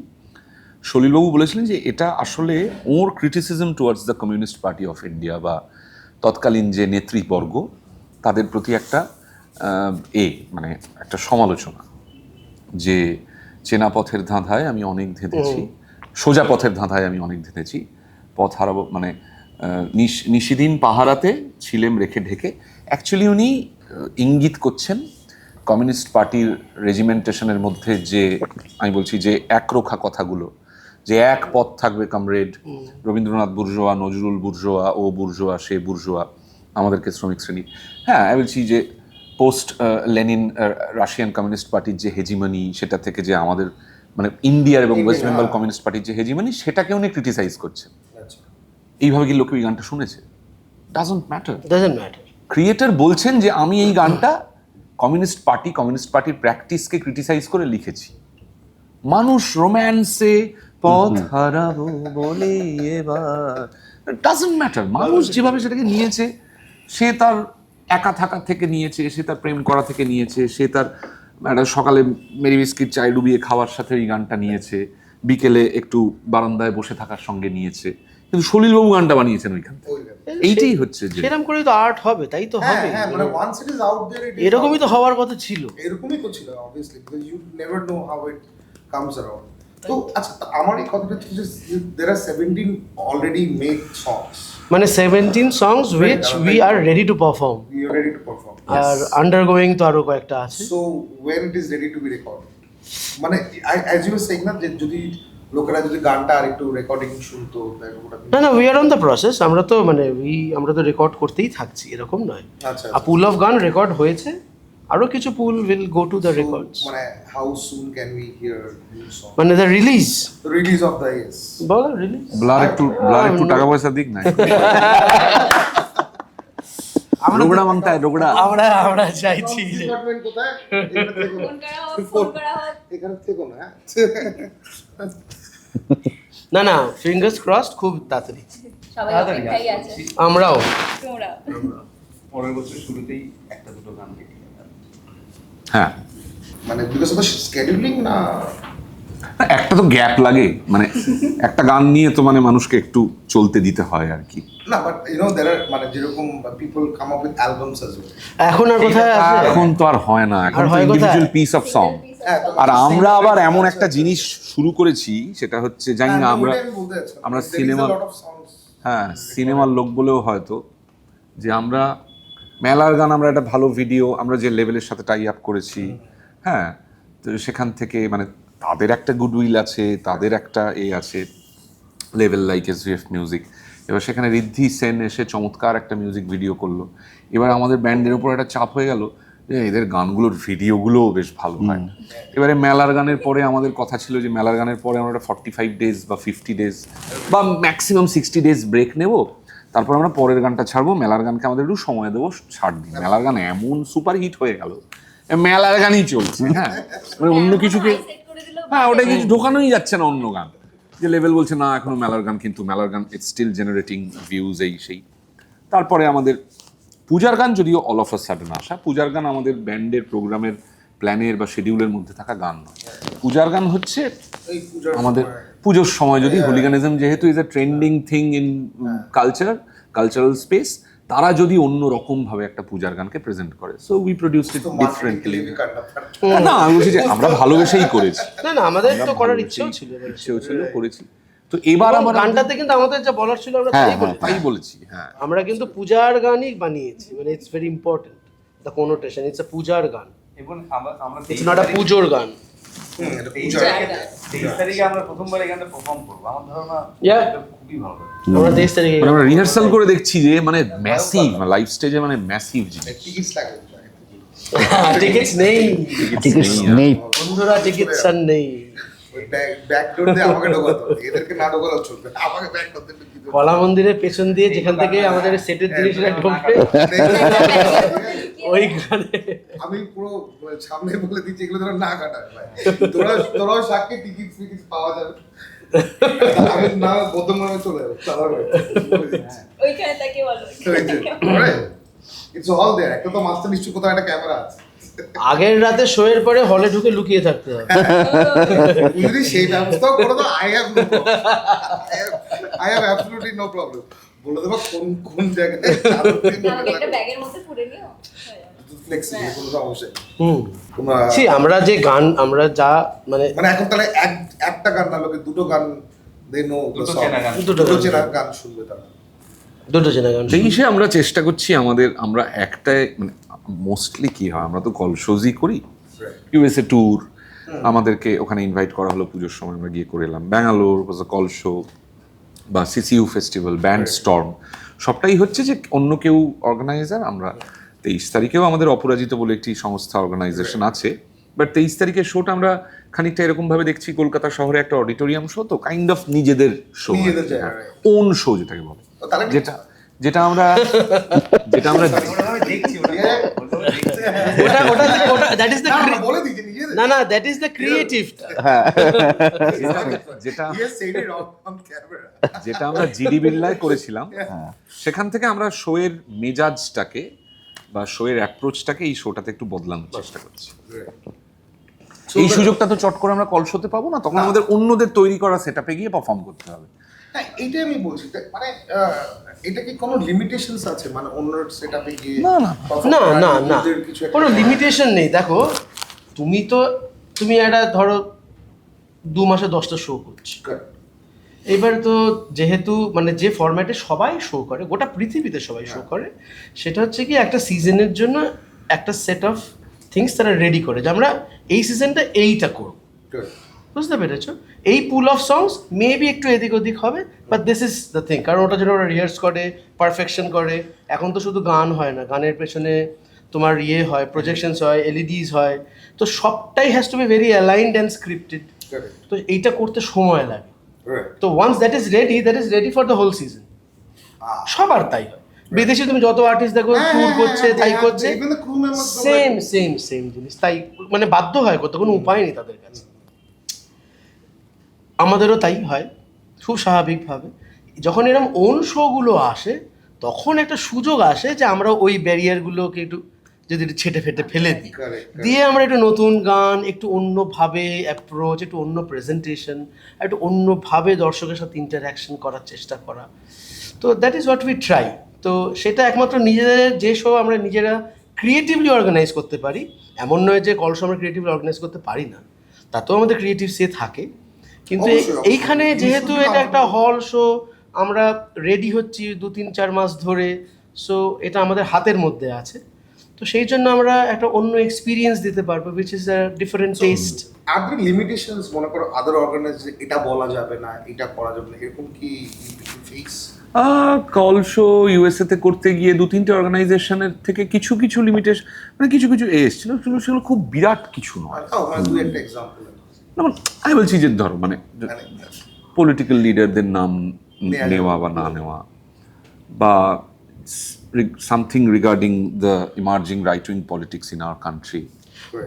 সলিলবাবু বলেছিলেন যে এটা আসলে ওর criticism towards the Communist Party of India বা তৎকালীন যে নেতৃবর্গ তাদের প্রতি একটা মানে একটা সমালোচনা, যে চেনা পথের ধাঁধায় আমি অনেক ধেঁধেছি, সোজা পথের ধাঁধায় আমি অনেক ধেঁধেছি, পথ হারাবো মানে নিশিদিন পাহারাতে ছিলেম রেখে ঢেকে। অ্যাকচুয়ালি উনি ইঙ্গিত করছেন কমিউনিস্ট পার্টির রেজিমেন্টেশনের মধ্যে যে আমি বলছি যে একরোখা কথাগুলো, যে এক পথ থাকবে comrade, Rabindranath bourgeois, Nazrul bourgeois, ও বুর্জোয়া, সে বুর্জোয়া, আমাদেরকে শ্রমিক শ্রেণী। হ্যাঁ, আমি বলছি যে পোস্ট লেনিন রাশিয়ান কমিউনিস্ট পার্টির যে হেজিমনি, সেটা থেকে যে আমাদের মানে ইন্ডিয়ার এবং ওয়েস্ট বেঙ্গল কমিউনিস্ট পার্টির যে হেজিমনি, সেটাকে উনি ক্রিটিসাইজ করছেন। এইভাবে কি লোকে ওই গানটা শুনেছে? Doesn't matter. ক্রিয়েটর বলছেন যে আমি এই গানটা কমিউনিস্ট পার্টির প্র্যাকটিসকে ক্রিটিসাইজ করে লিখেছি। মানুষ রোম্যান্সে পথ হারাবো বলে এবার, ডাজন্ট ম্যাটার। মানুষ যেভাবে সেটাকে নিয়েছে, সে তার একা থাকা থেকে নিয়েছে, সে তার প্রেম করা থেকে নিয়েছে, সে তার একটা সকালে মেরি বিস্কিট চায় ডুবিয়ে খাওয়ার সাথে এই গানটা নিয়েছে, বিকেলে একটু বারান্দায় বসে থাকার সঙ্গে নিয়েছে, কিন্তু সলিলবাবু গানটা বানিয়েছেন ওইখান থেকে। এইটাই হচ্ছে যে সেরকম করেই তো আর্ট হবে, তাই তো হবে, হ্যাঁ, মানে once it is out there, it is এরকমই তো হওয়ার কথা ছিল। এরকমই তো ছিল obviously, because you never know how it comes around. তো আচ্ছা, আমার এই কথাটা হচ্ছে যে there are 17 already made songs. মানে 17 songs which we are ready to perform, We are ready to perform. R undergoing তো আরো কয়েকটা আছে। So when it is ready to be recorded, মানে as you were saying না, যে যদি লোকেরা যদি গানটা আর একটু রেকর্ডিং শুনতো, না না, we are on the process, আমরা তো মানে আমরা তো রেকর্ড করতেই থাকছি, এরকম নয়। আচ্ছা, a pool of গান রেকর্ড হয়েছে, আরো কিছু পুল will go to the records, মানে how soon can we hear new song? মানে the release, The release of the yes. বলো রিলিজ। ব্লার একটু টাকা পয়সা দিক না, রোগড়া মাংতা রোগড়া। আমরা চাইছি যে ডিপার্টমেন্ট কোথায়? ফোন করা হোক এখানে থেকে না। না না, ফিঙ্গার্স ক্রসড, খুব তাড়াতাড়ি। সবাই অপেক্ষায় আছে, আমরাও তোমরা পরের বছর শুরুতেই একটা দুটো গান রেডি হবে। হ্যাঁ, মানে বিকজ অফ দ্য স্কেডিউলিং না, একটা তো গ্যাপ লাগে, মানে একটা গান নিয়ে তো মানে মানুষকে একটু চলতে দিতে হয় আর কি। না, but you know there are মানে যেরকম people come up with albums as well. এখন আর কোথায় আছে? এখন তো আর হয় না, এখন আর তো হয় কোথায়? Individual piece of song. হ্যাঁ, আর আমরা আবার এমন একটা জিনিস শুরু করেছি, সেটা হচ্ছে জানি না আমরা সিনেমার লোক বলেও হয়তো, যে আমরা মেলার গান, আমরা একটা ভালো ভিডিও, আমরা যে লেভেলের সাথে টাই আপ করেছি, হ্যাঁ, তো সেখান থেকে মানে তাদের একটা গুডউইল আছে, তাদের একটা আছে লেভেল, লাইক SVF মিউজিক। এবার সেখানে ঋদ্ধি সেন এসে চমৎকার একটা মিউজিক ভিডিও করলো। এবার আমাদের ব্যান্ডের ওপর একটা চাপ হয়ে গেল যে এদের গানগুলোর ভিডিওগুলোও বেশ ভালো হয়। এবারে মেলার গানের পরে আমাদের কথা ছিল যে মেলার গানের পরে আমরা 45 ডেজ বা 50 ডেজ বা ম্যাক্সিমাম 60 ডেজ ব্রেক নেব, তারপর আমরা পরের গানটা ছাড়বো, মেলার গানকে আমাদের একটু সময় দেবো, ছাড় দিই। মেলার গান এমন সুপার হিট হয়ে গেল মেলার গানই চলছে, হ্যাঁ, মানে অন্য কিছুকে, সেট করে দিল হ্যাঁ, ওটা কিছু ঢোকানোই যাচ্ছে না অন্য গান, যে লেভেল বলছে না এখনো মেলার গান, কিন্তু মেলার গান ইটস স্টিল জেনারেটিং ভিউজ এই সেই। তারপরে আমাদের পূজার গান, যদিও অল অফ আ সাডেন আসা, পূজার গান আমাদের ব্যান্ডের প্রোগ্রামের প্ল্যানের বা শিডিউলের মধ্যে থাকা গান নয়। পূজার গান হচ্ছে এই পূজার আমাদের সময়। পুজোর সময়, যদি হোলিগানিজম যেহেতু is a trending thing in cultural space, তারা যদি অন্য রকম ভাবে একটা পূজার গানকে প্রেজেন্ট করে, সো উই প্রডিউসড ইট তো ডিফারেন্টলি। marketing কান্না না, আমি বলছি যে আমরা ভালোবেসেই করেছি, না না, আমাদের তো করার ভালোবেসেই- ইচ্ছেও ছিল এবারে। ইচ্ছেও ছিল, করেছি। তো এবার এবং আমার গানটাতে কিন্তু আমাদের যা বলার ছিল আমরা হ্যাঁ তাই বলেছি। তাই বলেছি, হ্যাঁ। আমরা কিন্তু পূজার গানই বানিয়েছি, মানে it's very important the connotation, it's a পূজার গান, এবং আমরা ইটস নট আ পুজোর গান। এটা 23 পূজার তারিখে আমরা প্রথমবার এই গানটা পারফর্ম করবো। আমার ধারণা Yeah. এটা খুবই ভালো হবে। আমরা 23 তারিখে মানে আমরা রিহার্সাল করে দেখছি যে মানে ম্যাসিভ লাইভ স্টেজে, মানে ম্যাসিভ জিনিস। টিকিটস লাগে টিকিটস নেই টিকিটস নেই। বন্ধুরা, টিকিটস আর নেই। ওই ব্যাক ডোর দিয়ে আমাকে ঢোকাতে হবে, এদেরকে না ঢোকালেও চলবে, আমাকে ব্যাক ডোর দিয়ে ঢুকিয়ে কলা মন্দিরের পেছন দিয়ে যেখান থেকে আমাদের সেটের জিনিসটা ঢুকবে ওই গানে। আমি পুরো সামনে বলে দিচ্ছি এগুলো তোরা না কাটায় ভাই, তোরাও সাক্ষী টিকিট ফিকিট পাওয়া যাবে, আমি না বর্ধমানে চলে যাবো ওইখানে তাকে বলো ইটস অল দেয়ার। একটা তো মাস্টার নিশ্চয় কোথাও একটা ক্যামেরা আছে, আগের রাতে শোয়ের পরে হলে ঢুকে লুকিয়ে থাকতে হবে। তুই যদি সেই ব্যবস্থাও করে দাও, I have no problem, I have absolutely no problem. বলে দেবো কোন কোন জায়গায় আমাকে একটা ব্যাগের মধ্যে পুরে নিও। ফ্লেক্সিবল, কোনো সমস্যা নেই। হুম, তোমরা ছি, আমরা যে গান, আমরা যা মানে মানে এখন তাহলে একটা গান না, লোকে দুটো গান দে নো দুটো চেনা গান। দুটো দুটো গান। চেনা গান শুনবে তারা। দুটো চেনা গান। তেইশে আমরা চেষ্টা করছি আমরা একটাই, মানে মোস্টলি কি হয়, আমরা তো কল শোজই করি, ইউএসএ ট্যুর, আমাদেরকে ওখানে ইনভাইট করা হলো পুজোর সময়, আমরা গিয়ে করে এলাম। ব্যাঙ্গালোর ওয়াজ আ কল শো, বা সিসিইউ ফেস্টিভ্যাল, ব্যান্ড স্টর্ম, সবটাই হচ্ছে যে অন্য কেউ অর্গানাইজার। আমরা 23 তারিখেও আমাদের অপরাজিত বলে একটি সংস্থা অর্গানাইজেশন আছে, বাট 23 তারিখের শোটা আমরা খানিকটা এরকম ভাবে দেখছি, কলকাতা শহরে একটা অডিটোরিয়াম শো, তো কাইন্ড অফ নিজেদের শো, নিজেদের জায়গা, ওন শো যেটাকে বলে, তাহলে যেটা যেটা আমরা আমি দেখছি ওটা বলতে হবে, দেখছি। ওটা ওটা ওটা দ্যাট ইজ দ্য না, আমরা বলে দিচ্ছি নিজেদের। না না, দ্যাট ইজ দ্য ক্রিয়েটিভটা। যেটা Yes, said it on camera. যেটা আমরা জিডি বিল্লায় করেছিলাম, সেখান থেকে আমরা শোয়ের মেজাজটাকে বা শোয়ের অ্যাপ্রোচটাকে এই শোটাতে একটু বদলানোর চেষ্টা করছি। এই সুযোগটা তো চট করে আমরা কল শোতে পাবো না, তখন আমাদের অন্যদের তৈরি করা সেটআপে গিয়ে পারফর্ম করতে হবে। হ্যাঁ, এইটাই আমি বলছি, মানে এটা কি কোনো লিমিটেশনস আছে, মানে অন্য সেটআপে গিয়ে না, না, perform না করা, না না, নিজেদের কিছু একটা কোনো করা? লিমিটেশন নেই। দেখো, তুমি একটা ধরো 2 মাসে 10টা শো করছি, Correct. এবার তো যেহেতু মানে যে ফরম্যাটে সবাই শো করে, গোটা পৃথিবীতে সবাই শো করে, সেটা হচ্ছে কি একটা সিজনের জন্য একটা সেট অফ থিংস তারা রেডি করে, যে আমরা এই সিজনটা এইটা করব, Correct. বুঝতে পেরেছো? এই পুল অফ সংস মেবি একটু এদিক ওদিক হবে, but this is the thing. কারণ ওটার জন্য ওরা রিহার্স করে, পারফেকশন করে। এখন তো শুধু গান হয় না, গানের পেছনে তোমার হয়, প্রজেকশনস হয়, এলইডিস হয়, তো সবটাই has to be very aligned and scripted. Correct. তো এইটা করতে সময় লাগে। Right. তো once that is ready for the whole season. সবার তাই হয়। বিদেশে তুমি যত আর্টিস্ট দেখো হ্যাঁ, ট্যুর হ্যাঁ, করছে, হ্যাঁ, তাই হ্যাঁ, করছে, even the crew members go same like- same same জিনিস, তাই মানে বাধ্য হয় করতে, কোনো উপায় নেই তাদের কাছে। আমাদেরও তাই হয় খুব স্বাভাবিকভাবে। যখন এরকম ওন শোগুলো আসে, তখন একটা সুযোগ আসে যে আমরা ওই ব্যারিয়ারগুলোকে একটু যদি একটু ছেটে ফেটে ফেলে দিই, Correct, দিয়ে আমরা একটু নতুন গান, একটু অন্যভাবে অ্যাপ্রোচ, একটু অন্য প্রেজেন্টেশন, একটু অন্যভাবে দর্শকের সাথে ইন্টারঅ্যাকশন করার চেষ্টা করা। তো that is what we try. তো সেটা একমাত্র নিজেদের যে শো আমরা নিজেরা ক্রিয়েটিভলি অর্গানাইজ করতে পারি, এমন নয় যে কল শো আমরা ক্রিয়েটিভলি অর্গানাইজ করতে পারি না, তাতেও আমাদের ক্রিয়েটিভ সে থাকে। কিন্তু অবশ্যই, অবশ্যই। এইখানে যেহেতু You should এটা be একটা হল শো, আমরা রেডি হচ্ছি 2-3-4 মাস ধরে, সো এটা আমাদের হাতের মধ্যে আছে। তো সেই জন্য আমরা একটা অন্য এক্সপিরিয়েন্স দিতে পারবো, which is a different taste. Are the limitations, মনে করো আদার অর্গানাইজ, এটা বলা যাবে না, এটা করা যাবে না, এরকম কি ফেস? কল শো ইউএসএ তে করতে গিয়ে 2-3টে অর্গানাইজেশনের থেকে কিছু কিছু লিমিটেশন, মানে কিছু কিছু এসেছিল, সেগুলো খুব বিরাট কিছু নয়। মানে দুই একটা এক্সাম্পল। না, মানে আমি বলছি যে ধরো মানে পলিটিক্যাল লিডারদের নাম নেওয়া বা না নেওয়া, বা something regarding the emerging right wing politics in our country,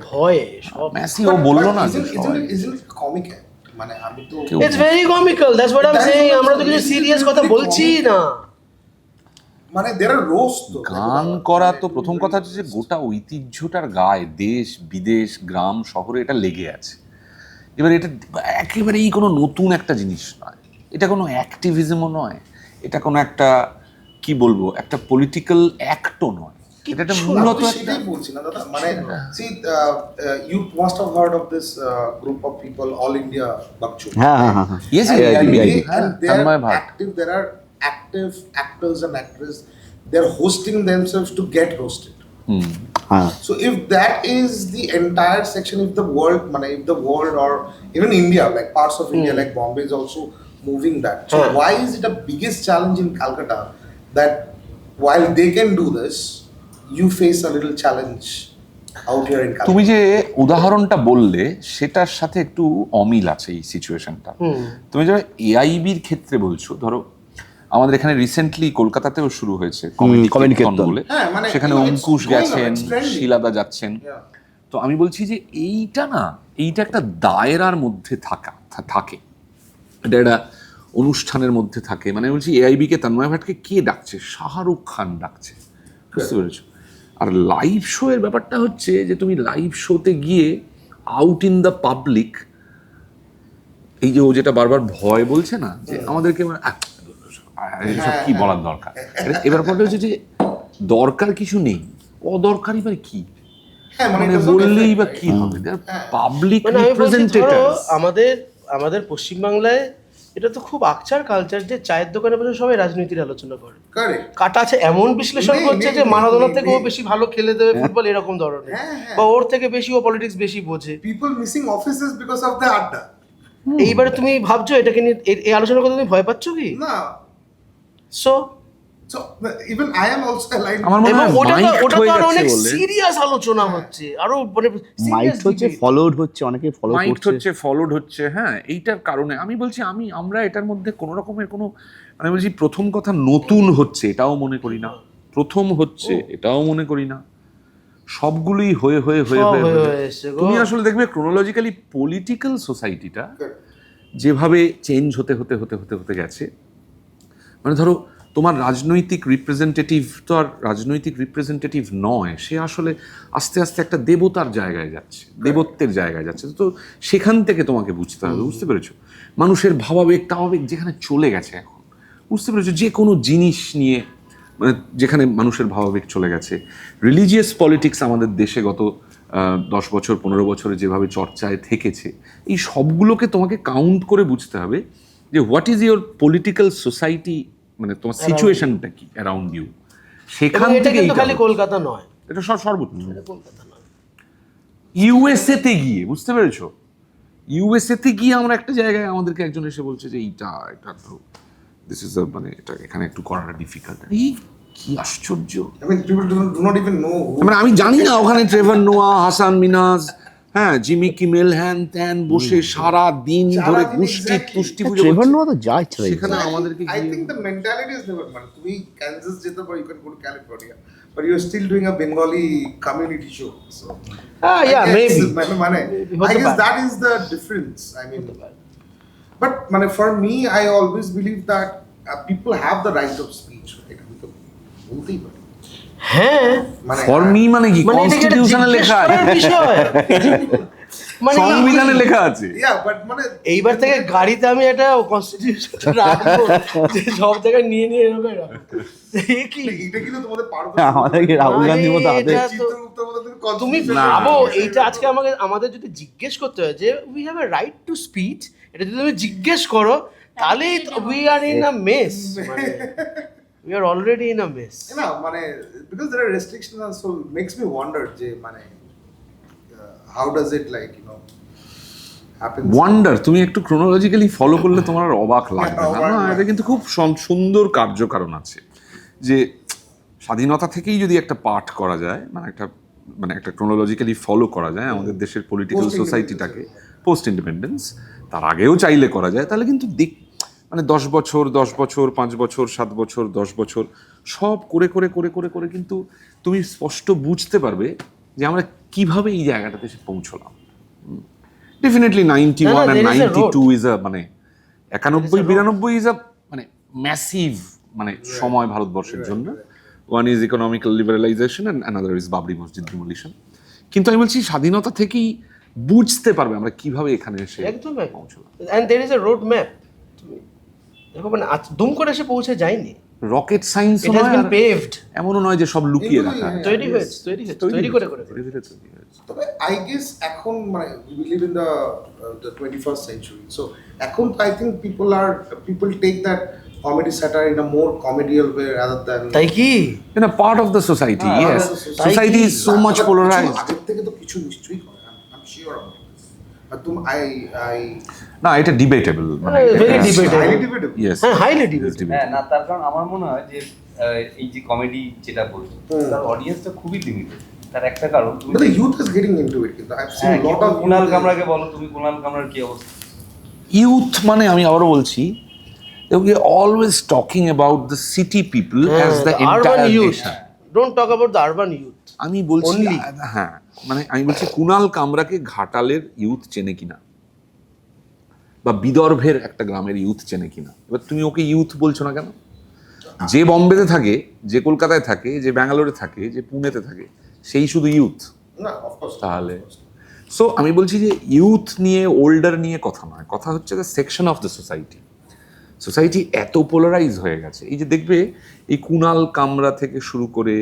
ভয়ে সব মেসি ও বললো না যে সবাই। isn't it comic act? মানে আমি তো it's very comical, that's what I am saying. আমরা তো কিছু সিরিয়াস কথা বলছি না। মানে there are roast তো গান করা তো প্রথম কথা হচ্ছে যে গোটা ঐতিহ্যটার গায়ে দেশ বিদেশ গ্রাম শহরে এটা লেগে আছে। এবার এটা একেবারেই কোনো নতুন একটা জিনিস নয়, এটা কোনো অ্যাক্টিভিজমও নয়, এটা কোনো একটা কি বলবো একটা পলিটিক্যাল অ্যাক্টও নয়, এটা একটা মূলত একটা সেটাই বলছি না দাদা। মানে see you must have heard of this group of people, All India Bakchu. হ্যাঁ হ্যাঁ হ্যাঁ হ্ঁ। Yes, And yeah, they- yeah. and they Tanmay are Bhatt. active. There are active actors and actresses. They're hosting themselves to get roasted. হ্যাঁ So if that is the entire section, if the world or even India, like parts of India, like Bombay is also moving that. So why is it a biggest challenge in Calcutta that while they can do this, you face a little challenge out here in Calcutta? তুমি যে উদাহরণটা বললে সেটার সাথে একটু অমিল আছে এই সিচুয়েশনটা। তুমি যারা এআইবির ক্ষেত্রে বলছো, ধরো আমাদের এখানে রিসেন্টলি কলকাতাতেও শুরু হয়েছে comedy কমেডি কীর্তন। বলে, হ্যাঁ, মানে সেখানে it's অঙ্কুশ going on, গেছেন, it's trending. শিলাদা যাচ্ছেন। Yeah. তো আমি বলছি যে এইটা একটা দায়রার মধ্যে থাকে, এটা একটা অনুষ্ঠানের মধ্যে থাকে। মানে আমি বলছি এআইবি কে তন্ময় ভাটকে কে ডাকছে? শাহরুখ খান ডাকছে, বুঝতে পেরেছো? আর লাইভ শো এর ব্যাপারটা হচ্ছে যে তুমি লাইভ শোতে গিয়ে আউট ইন দ্য পাবলিক, এই যে ও যেটা বারবার ভয় বলছে না যে আমাদেরকে এসব কি বলার দরকার, এবার পরে হচ্ছে যে দরকার কিছু নেই, অদরকারি বা কি, হ্যাঁ, মানে it doesn't বললেই affect, বা right? কি হবে? পাবলিক মানে আমি বলছি, ধরো রিপ্রেজেন্টেটিভ। আমাদের পশ্চিমবাংলায় এটা তো খুব আকচার কালচার যে চায়ের দোকানে বসে সবাই রাজনীতির আলোচনা করে। Correct. কাটা আছে এমন বিশ্লেষণ নেই, করছে নেই, যে নেই, মারাদোনার নেই, থেকে ও নেই। বেশি ভালো খেলে দেবে ফুটবল, এরকম ধরনের, হ্যাঁ, হ্যাঁ। বা ওর থেকে বেশি ও পলিটিক্স বেশি বোঝে। People missing offices because of the adda. এইবারে তুমি ভাবছো এটাকে নিয়ে এই আলোচনা করতে তুমি ভয় পাচ্ছ কি? না, so so even I am also aligned. আমার মনে এবং হয় ওটা মাইক তো হয়ে আরো যাচ্ছে অনেক বলে, সিরিয়াস আলোচনা হচ্ছে, আরো মানে মাইক হচ্ছে, ফলোড হচ্ছে, অনেকে ফলো মাইক করছে। হচ্ছে, ফলোড হচ্ছে। হ্যাঁ, এইটার কারণে আমি বলছি আমরা এটার মধ্যে কোনো রকমের কোনো, মানে বলছি প্রথম কথা নতুন হচ্ছে এটাও মনে করি না, প্রথম হচ্ছে এটাও মনে করি না, সবগুলোই হয়ে হয়ে হয়ে সব হয়ে হয়ে হয়ে এসছে গো। তুমি আসলে দেখবে ক্রোনোলজিক্যালি পলিটিক্যাল সোসাইটিটা যেভাবে চেঞ্জ হতে হতে হতে হতে হতে গেছে, মানে ধরো তোমার রাজনৈতিক রিপ্রেজেন্টেটিভ তো আর রাজনৈতিক রিপ্রেজেন্টেটিভ নয়, সে আসলে আস্তে আস্তে একটা দেবতার জায়গায় যাচ্ছে, দেবত্বের জায়গায় যাচ্ছে। তো সেখান থেকে তোমাকে বুঝতে হবে, বুঝতে পেরেছো? মানুষের ভাবাবেগ টাবাবেগ যেখানে চলে গেছে এখন, বুঝতে পেরেছো? যে কোনো জিনিস নিয়ে মানে যেখানে মানুষের ভাবাবেগ চলে গেছে, রিলিজিয়াস পলিটিক্স আমাদের দেশে গত 10 বছর 15 বছরে যেভাবে চর্চায় থেকেছে, এই সবগুলোকে তোমাকে কাউন্ট করে বুঝতে হবে যে what is your political society, মানে তোমার সিচুয়েশনটা কি অ্যারাউন্ড ইউ, সেখান এবং এটা থেকে কিন্তু এইটা খালি হচ্ছে। কলকাতা নয়, এটা সর্বোচ্চ কলকাতা নয়, ইউএসএ তে গিয়ে, বুঝতে পেরেছো? ইউএসএ তে গিয়ে আমরা একটা জায়গায় আমাদেরকে একজন এসে বলছে যে এটা তো দিস ইজ মানে এটা এখানে একটু করাটা ডিফিকাল্ট। এই কি আশ্চর্য! I mean, people do not even know who. মানে আমি জানি না ওখানে ট্রেভার নোয়া, হাসান মিনাজ, হ্যাঁ জিমি কিমেল, হ্যান ত্যান বসে সারা দিন ধরে সারাদিন গুষ্টি exactly. তুষ্টি পুজো ট্রেভার করছে। নোয়া তো যা ইচ্ছা তাই সেখানে করে। আমাদেরকে I think the mentality is never man. তুমি Kansas যেতে পারো, you can go to California, but you're still doing a Bengali community show. So yeah, I guess, maybe. মানে হতে I guess পারে। that is the difference. I mean, but মানে for me, I always believe that people have the right of speech. Right? আমি তো বলতেই পারি। হ্যাঁ, মানে ফর মি মানে কি মানে এটা কি একটা কনস্টিটিউশনে জিজ্ঞেস লেখা করার আছে, বিষয়? মানে সংবিধানে লেখা আছে। yeah, but মানে এইবার থেকে গাড়িতে আমি একটা কনস্টিটিউশন রাখবো যে সব জায়গায় নিয়ে এরকম রাখবো। এ কি এটা কিন্তু তোমাদের পারবে আমাদেরকে রাহুল গান্ধীর মতো হাতে এটা তো- চিত্রগুপ্তের মতো তুমি না। ভাবো এইটা আজকে আমাদের যদি জিজ্ঞেস করতে হয় যে we have a right to speech, এটা যদি তুমি জিজ্ঞেস করো তাহলে we are in a mess, মানে we are already in a mess. না মানে because there are restrictions and so it makes me wonder যে মানে how does it like you know happen. Wonder, তুমি একটু ক্রোনোলজিক্যালি ফলো করলে তোমার আর অবাক লাগবে না। অবাক না, লাগবে। এটা কিন্তু খুব সুন্দর কার্যকারণ আছে যে স্বাধীনতা থেকেই যদি একটা পাঠ করা যায়, মানে একটা ক্রোনোলজিক্যালি ফলো করা যায় আমাদের দেশের পলিটিক্যাল Post-independence, সোসাইটিটাকে, পোস্ট ইন্ডিপেন্ডেন্স, তার আগেও চাইলে করা যায়, তাহলে কিন্তু মানে 10 বছর 5 বছর 7 বছর 10 বছর সব করে করে করে করে করে কিন্তু তুমি স্পষ্ট বুঝতে পারবে যে আমরা কিভাবে এই জায়গাটাতে এসে পৌঁছলাম। ডেফিনেটলি 91 না, and there is a 92 is a মানে 91-92 ইজ আ মানে ম্যাসিভ মানে সময় ভারতবর্ষের জন্য। One is economical liberalisation and another is Babri মসজিদ ডিমোলিশন। কিন্তু আমি বলছি স্বাধীনতা থেকেই বুঝতে পারবে আমরা কিভাবে এখানে এসে একদম পৌঁছলাম। And there is a road map. দেখো মানে দুম করে এসে পৌঁছে যায়নি, rocket science it has been paved, এমনও নয় যে সব লুকিয়ে রাখা আছে। তৈরি হয়েছে তৈরি করে ধীরে ধীরে তৈরি হয়েছে। তবে আই গেস এখন মানে we live in the 21st century, so এখন I think people take that comedy satire in a more comedial way rather than তাই কি? In a part of the society, yes. Society is so much polarized. আগের থেকে তো কিছু নিশ্চয়ই করে, I'm sure about this. But I না, এটা debatable very debatable. highly debatable. Yes হ্যাঁ, highly debatable. হ্যাঁ না, তার কারণ আমার মনে হয় যে এই যে কমেডি যেটা বলছো তার অডিয়েন্সটা খুবই লিমিটেড। তার একটা কারণ তুমি But the youth is getting into it. I've seen a lot of Kunal কামরাকে বলো, তুমি কুনাল কামরার কি অবস্থা? ইউথ মানে আমি আবারও বলছি we are always talking about the city people as the urban entire youth. nation. Don't talk about the urban youth. আমি বলছি Only. হ্যাঁ মানে আমি বলছি কুনাল কামরাকে ঘাটালের ইউথ চেনে কিনা বা বিদর্ভের একটা গ্রামের ইউথ চেনে কিনা। এবার তুমি ওকে ইউথ বলছো না কেন? যে বম্বেতে থাকে, যে কলকাতায় থাকে, যে ব্যাঙ্গালোরে থাকে, যে পুনেতে থাকে, সেই শুধু ইউথ No, of course. তাহলে? সো আমি বলছি যে ইউথ নিয়ে ওল্ডার নিয়ে কথা নয়, কথা হচ্ছে the section of the society এত পোলারাইজ হয়ে গেছে। এই যে দেখবে এই কুনাল কামরা থেকে শুরু করে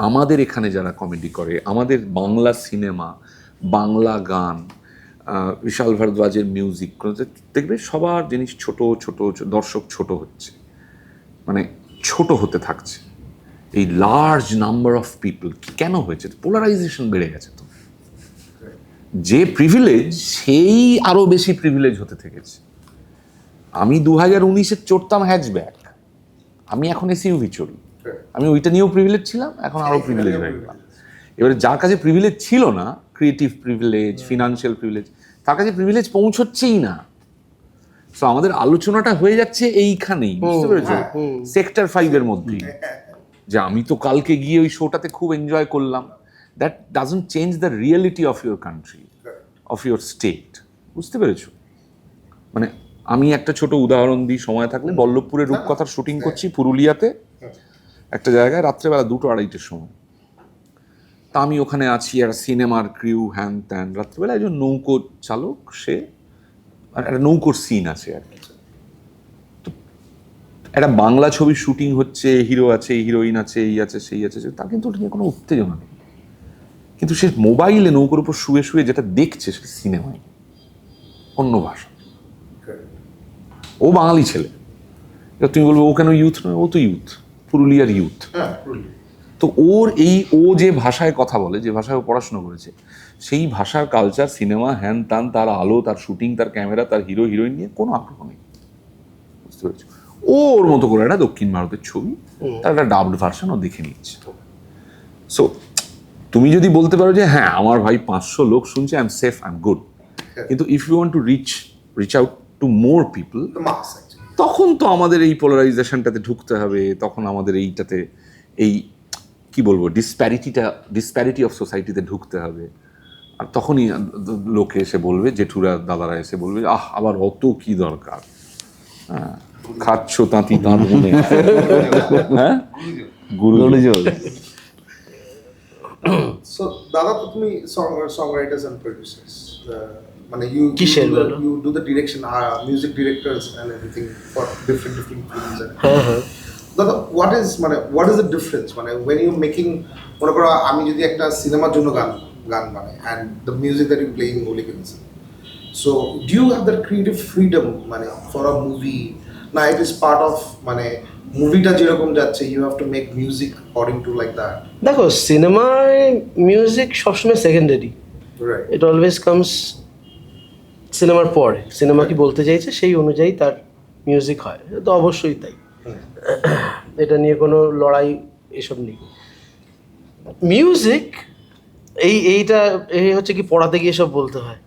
আমাদের এখানে যারা কমেডি করে, আমাদের বাংলা সিনেমা, বাংলা গান, বিশাল ভারদ্বাজের মিউজিক, দেখবে সবার জিনিস ছোট ছোট, দর্শক ছোট হচ্ছে, মানে ছোট হতে থাকছে। এই লার্জ নাম্বার অফ পিপল কেন হয়েছে? পোলারাইজেশন বেড়ে গেছে। তো যে প্রিভিলেজ সেই আরো বেশি প্রিভিলেজ হতে থেকেছে। আমি 2019-এ চড়তাম হ্যাচব্যাক, আমি এখন এসইউভি চড়ি। আমি ওইটা নিয়েও প্রিভিলেজ ছিলাম, এখন আরো প্রিভিলেজ হয়ে গেলাম। এবারে যার কাছে প্রিভিলেজ ছিল না, ক্রিয়েটিভ প্রিভিলেজ, ফিনান্সিয়াল প্রিভিলেজ, তার কাছে প্রিভিলেজ পৌঁছচ্ছেই না। সো আমাদের আলোচনাটা হয়ে যাচ্ছে এইখানেই, বুঝতে পেরেছো? সেক্টর 5-এর মধ্যেই, যে আমি তো কালকে গিয়ে ওই শোটাতে খুব এনজয় করলাম। That doesn't change the reality of your country, of your state, বুঝতে পেরেছো? মানে আমি একটা ছোট উদাহরণ দিই, সময় থাকলে। বল্লভপুরে রূপকথার শুটিং করছি পুরুলিয়াতে একটা জায়গায়, রাত্রেবেলা 2-2:30-টের সময়। তা আমি ওখানে আছি, একটা সিনেমার ক্রিউ, হ্যান ত্যান। রাত্রেবেলা একজন নৌকো চালক, সে একটা নৌকোর সিন আছে আর কি। তো একটা বাংলা ছবির শুটিং হচ্ছে, হিরো আছে, হিরোইন আছে, এই আছে, সেই আছে, তার কিন্তু ওটা নিয়ে কোনো উত্তেজনা নেই। কিন্তু সে মোবাইলে নৌকোর উপর শুয়ে শুয়ে যেটা দেখছে সেটা সিনেমায় অন্য ভাষা। ও বাঙালি ছেলে, এবার তুমি বলবো ও কেন ইউথ নয়? ও তো ইউথ, পুরুলিয়ার ইউথ। তো ও যে ভাষায় কথা বলে, যে ভাষায় ও পড়াশোনা করেছে, সেই ভাষার কালচার, সিনেমা, হ্যান তান, তার আলো, তার শুটিং, তার ক্যামেরা, তার হিরো হিরোইন নিয়ে কোনো আগ্রহ নেই, বুঝতে পেরেছো? ওর মতো করে একটা দক্ষিণ ভারতের ছবি, তার একটা ডাবড ভার্সন ও দেখে নিচ্ছে। সো তুমি যদি বলতে পারো যে হ্যাঁ আমার ভাই 500 লোক শুনছে, I am safe, I am good, কিন্তু if you want to reach out to more people, তখন তো আমাদের এই পোলারাইজেশনটাতে ঢুকতে হবে। তখন আমাদের এইটাতে এই কি বলবো ডিসপ্যারিটি অফ সোসাইটিতে ঢুকতে হবে। আর তখনই লোকে এসে বলবে, জেঠুরা দাদারা এসে বলবে, আবার অত কি দরকার, হ্যাঁ খাচ্ছ তাঁতি তাঁত মনে, হ্যাঁ গুরুজন। So দাদা তো তুমি songwriters and producers, মানে you do the direction, music directors and everything for different films and দাদা what is the difference মানে when you making, মনে করো আমি যদি একটা সিনেমার জন্য গান বানাই and the music that you play in hooliganism, so do you have that creative freedom মানে for a movie, না it is part of মানে মুভিটা যেরকম যাচ্ছে you have to make music according to like that? দেখো, সিনেমায় music সবসময় secondary, Right. ইট always comes সিনেমার পরে। সিনেমা কি বলতে চাইছে সেই অনুযায়ী তার মিউজিক হয়, এটা তো অবশ্যই তাই, এটা নিয়ে কোনো লড়াই এসব নেই। মিউজিক এইটা হচ্ছে কি পড়াতে গিয়ে সব বলতে হয়।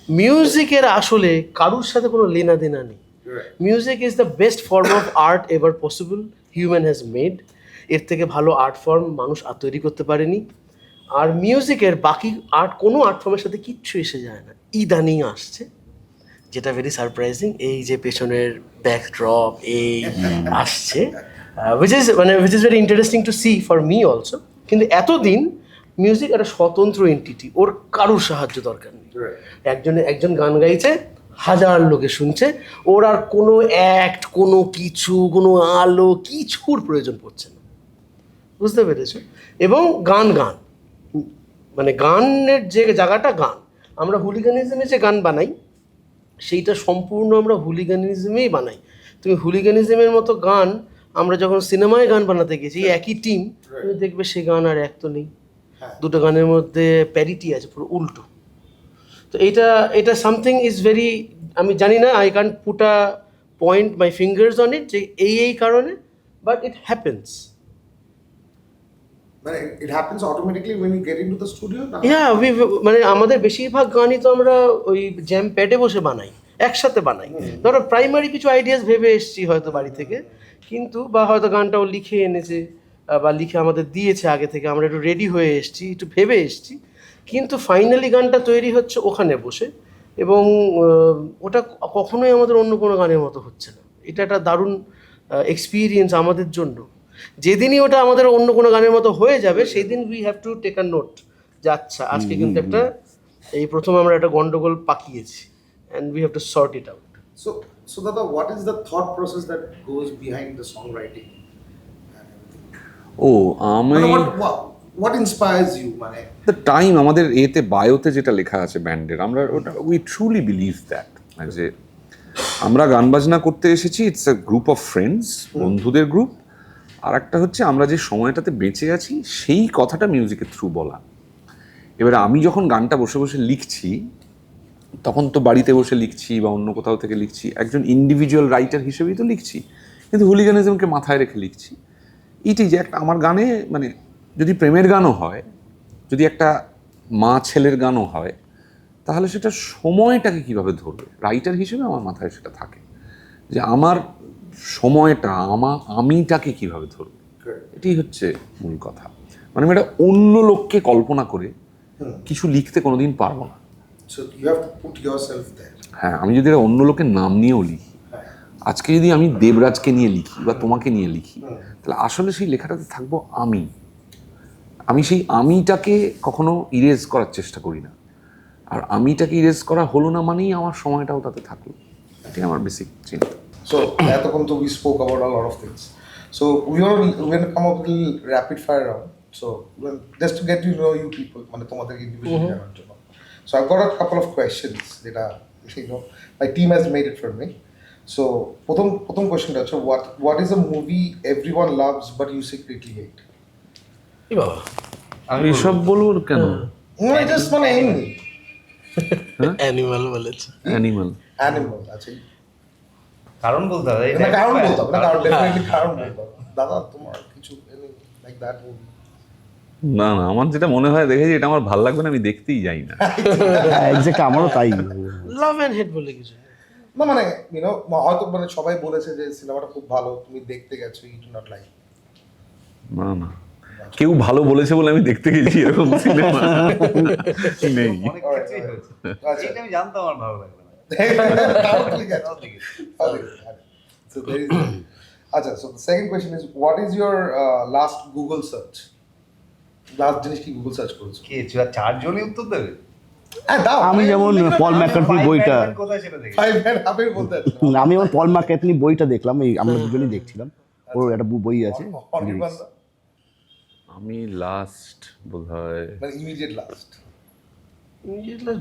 মিউজিকের আসলে কারুর সাথে কোনো লেনা দেনা নেই। Music is the best form of art ever possible human has made. এর থেকে ভালো আর্ট ফর্ম মানুষ আর তৈরি করতে পারেনি। আর মিউজিকের বাকি কোনো আর্ট ফর্মের সাথে কিচ্ছু এসে যায় না, ইদানিং আসছে, যেটা ভেরি সারপ্রাইজিং। এই যে পেছনের ব্যাকড্রপ এই আসছে, which is very interesting to see for me also. কিন্তু এতদিন মিউজিক একটা স্বতন্ত্র এন্টিটি, ওর কারোর সাহায্য দরকার নেই। একজন গান গাইছে, হাজার লোকে শুনছে, ওর আর কোনো অ্যাক্ট, কোনো কিছু, কোনো আলো, কিছুর প্রয়োজন পড়ছে না, বুঝতে পেরেছো? এবং গান মানে গানের যে জায়গাটা গান, আমরা হুলিগানিজমে যে গান বানাই সেইটা সম্পূর্ণ আমরা হুলিগানিজমেই বানাই। তুমি হুলিগানিজমের মতো গান আমরা যখন সিনেমায় গান বানাতে গেছি, একই টিম, তুমি দেখবে সে গান আর এক তো নেই, দুটো গানের মধ্যে প্যারিটি আছে, পুরো উল্টো। তো এটা সামথিং ইজ ভেরি, আমি জানি না, I can't put a point my fingers on it, যে এই কারণে, বাট ইট হ্যাপেন্স। মানে it happens automatically when you get into the studio না? মানে আমাদের বেশিরভাগ গানই তো আমরা ওই জ্যাম প্যাডে বসে বানাই, একসাথে বানাই। ধরো প্রাইমারি কিছু আইডিয়াস ভেবে এসেছি হয়তো বাড়ি থেকে, কিন্তু বা হয়তো গানটাও লিখে এনেছে বা লিখে আমাদের দিয়েছে আগে থেকে, আমরা একটু রেডি হয়ে এসেছি, একটু ভেবে এসেছি, কিন্তু ফাইনালি গানটা তৈরি হচ্ছে ওখানে বসে। এবং ওটা কখনোই আমাদের অন্য কোনো গানের মতো হচ্ছে না। এটা একটা দারুণ এক্সপিরিয়েন্স আমাদের জন্য। যেদিনই ওটা আমাদের অন্য কোনো গানের মতো হয়ে যাবে, সেই দিন we have to take a note যে আচ্ছা আজকে কিন্তু একটা এই প্রথম আমরা একটা গন্ডগোল পাকিয়েছি, and we have to sort it out. So Dada, what is the thought process that goes behind the songwriting? ও আমি What inspires you? মানে দ্য টাইম আমাদের এতে বায়োতে যেটা লেখা আছে ব্যান্ডের, আমরা ওটা উই ট্রুলি বিলিভ দ্যাট, যে আমরা গান বাজনা করতে এসেছি, it's a group of friends, বন্ধুদের গ্রুপ। আর একটা হচ্ছে আমরা যে সময়টাতে বেঁচে আছি সেই কথাটা মিউজিকের থ্রু বলা। এবারে আমি যখন গানটা বসে বসে লিখছি, তখন তো বাড়িতে বসে লিখছি বা অন্য কোথাও থেকে লিখছি, একজন ইন্ডিভিজুয়াল রাইটার হিসেবেই তো লিখছি, কিন্তু হুলিগানিজমকে মাথায় রেখে লিখছি। এটাই যে একটা আমার গানে, মানে যদি প্রেমের গানও হয়, যদি একটা মা ছেলের গানও হয়, তাহলে সেটা সময়টাকে কীভাবে ধরবে, রাইটার হিসেবে আমার মাথায় সেটা থাকে যে আমার সময়টা, আমিটাকে কীভাবে ধরবে, এটাই হচ্ছে মূল কথা। মানে আমি এটা অন্য লোককে কল্পনা করে কিছু লিখতে কোনোদিন পারবো না। So you have to put yourself there. হ্যাঁ, আমি যদি এটা অন্য লোকের নাম নিয়েও লিখি, আজকে যদি আমি দেবরাজকে নিয়ে লিখি বা তোমাকে নিয়ে লিখি, তাহলে আসলে সেই লেখাটাতে থাকবো আমি সেই আমিটাকে কখনো ইরেজ করার চেষ্টা করি না। আর আমিটাকে ইরেজ করা হলো না মানেই আমার সময়টাও তাতে থাকলো, এটাই আমার বেসিক চিন্তা। So এতক্ষণ তো we spoke about a lot of things. So we're gonna come up with a little rapid fire round. So just to get to know you people, মানে তোমাদের individually জানার জন্য. So I've got a couple of questions যেটা my team has made it for me. So প্রথম কোয়েশ্চনটা হচ্ছে what is a movie everyone loves but you secretly hate? এই বাবা, আমি এসব বলবো কেন? Just মানে এমনি অ্যানিমাল বলেছে। অ্যানিমাল আচ্ছা, কারণ বলতে হবে, না কারণ বলতাম না, কারণ ডেফিনেটলি কারণ বলতাম। দাদা তোমার কিছু লাইক দ্যাট মুভি? না, আমার যেটা মনে হয় দেখেছি এটা আমার ভালো লাগবে না, আমি দেখতেই যাই না। এক্স্যাক্টলি আমারও তাই। লাভ অ্যান্ড হেট বলে কিছু না, মানে হয়তো মানে সবাই বলেছে যে সিনেমাটা খুব ভালো, তুমি দেখতে গেছো, ইউ ডু নট লাইক। না, কেউ ভালো বলেছে বলে আমি দেখতে গেছি এরকম সিনেমা নেই। অনেক কিছুই হয়েছে, এটা আমি জানতাম আমার ভালো লাগবে না। So there is আচ্ছা, so the second question is what is your last Google search? Last জিনিস কি গুগল সার্চ করেছো? কে চারজনই উত্তর দেবে? আমি যেমন পল ম্যাকার্টনি বইটা, কোথায় সেটা দেখি? আমি যেমন পল ম্যাকার্টনি বইটা দেখলাম, এই আমরা দুজনেই দেখছিলাম, ওর একটা বই আছে। আমি লাস্ট বোধহয় মানে ইমিডিয়েট লাস্ট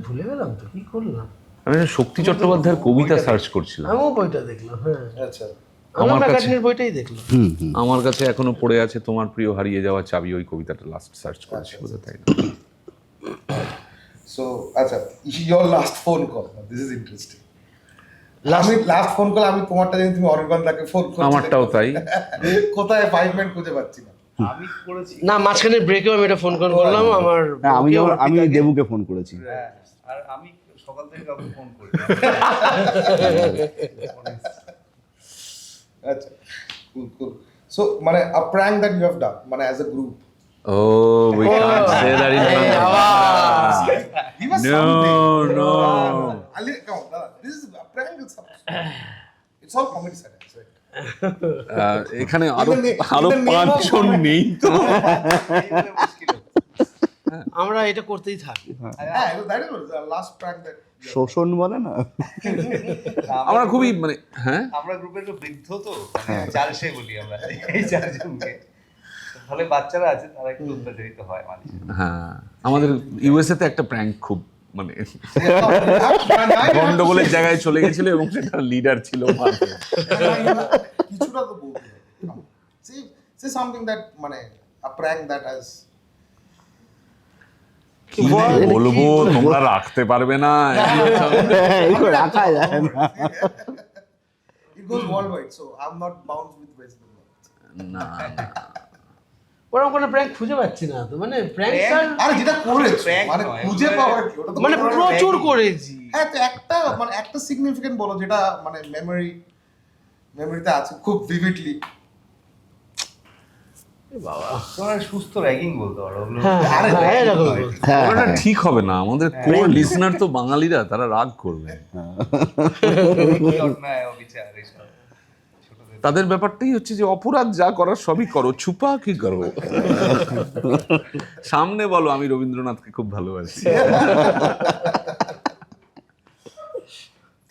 ভুলে গেলাম তো, কি করলাম? আমি শক্তি চট্টোপাধ্যায়ের কবিতা সার্চ করছিলাম। আমিও বইটা দেখলাম। হ্যাঁ, আচ্ছা, আমার ম্যাকার্টনির বইটাই দেখলাম। আমার কাছে এখনো পড়ে আছে তোমার প্রিয় হারিয়ে যাওয়া চাবি, ওই কবিতাটা লাস্ট সার্চ করেছি বোধহয়, তাই না? সো আচ্ছা, your last phone call, this is interesting. Last phone call আমি তোমারটা জানি, তুমি অনির্বাণদাকে ফোন করছো। আমারটাও তাই। কোথায় 5 মিনিট খুঁজে পাচ্ছি না। আমি করেছি না, মাঝখানে ব্রেকেও আমি এটা ফোন করলাম আমার। আমি দেবুকে ফোন করেছি। আর আমি সকাল থেকে কাউকে ফোন করি। আচ্ছা, cool. So মানে a prank that you have done, মানে as a group, Oh, we can't say that in Give us No, something. no. Ali, come on, this is a prank. It's all comedy side, right? এখানে আরো In the আরো name of 5 জন নেই তো। আমরা এটা করতেই থাকি। Yeah, that is the last prank that. শোষণ বলে না, আমরা খুবই মানে হ্যাঁ আমরা গ্রুপের একটু বৃদ্ধ তো, চালসে বলি আমরা এই চারজনকে। ফলে বাচ্চারা আছে তারা একটু উত্তেজিত হয় মানে। হ্যাঁ, আমাদের ইউএসএ তে একটা প্র্যাঙ্ক খুব মানে গন্ডগোল গন্ডগোলের জায়গায় চলে গেছিল এবং সেটা লিডার ছিল মার্কেট। কিছুটা তো বলতে হবে। Say something that মানে a prank that has. কি বলবো তোমরা রাখতে পারবে না। এগুলো রাখা যায় না। It goes worldwide, so I'm not bound with West Bengal. না ওরকম কোনো প্র্যাঙ্ক খুঁজে পাচ্ছি না তো, মানে প্র্যাঙ্ক আরে যেটা করেছো Prank মানে নয়, খুঁজে ওগুলো- পাওয়ার কি ওটা তো মানে কোনো- প্রচুর করেছি। হ্যাঁ তো একটা মানে একটা সিগনিফিকেন্ট বলো যেটা মানে মেমোরিতে আছে খুব ভিভিডলি। বাবা, তোমরা সুস্থ র্যাগিং বলতে পারো ওগুলো। হ্যাঁ আরে হ্যাঁ, এরকম বলতে। হ্যাঁ, ওটা ঠিক হবে না, আমাদের কোর লিসনার তো বাঙালিরা, তারা রাগ করবে। কি অন্যায় অবিচার এইসব ছোটদের। তাদের ব্যাপারটাই হচ্ছে যে অপরাধ যা করার সবই করো, ছুপা কি করো। সামনে বলো আমি রবীন্দ্রনাথকে খুব ভালোবাসি।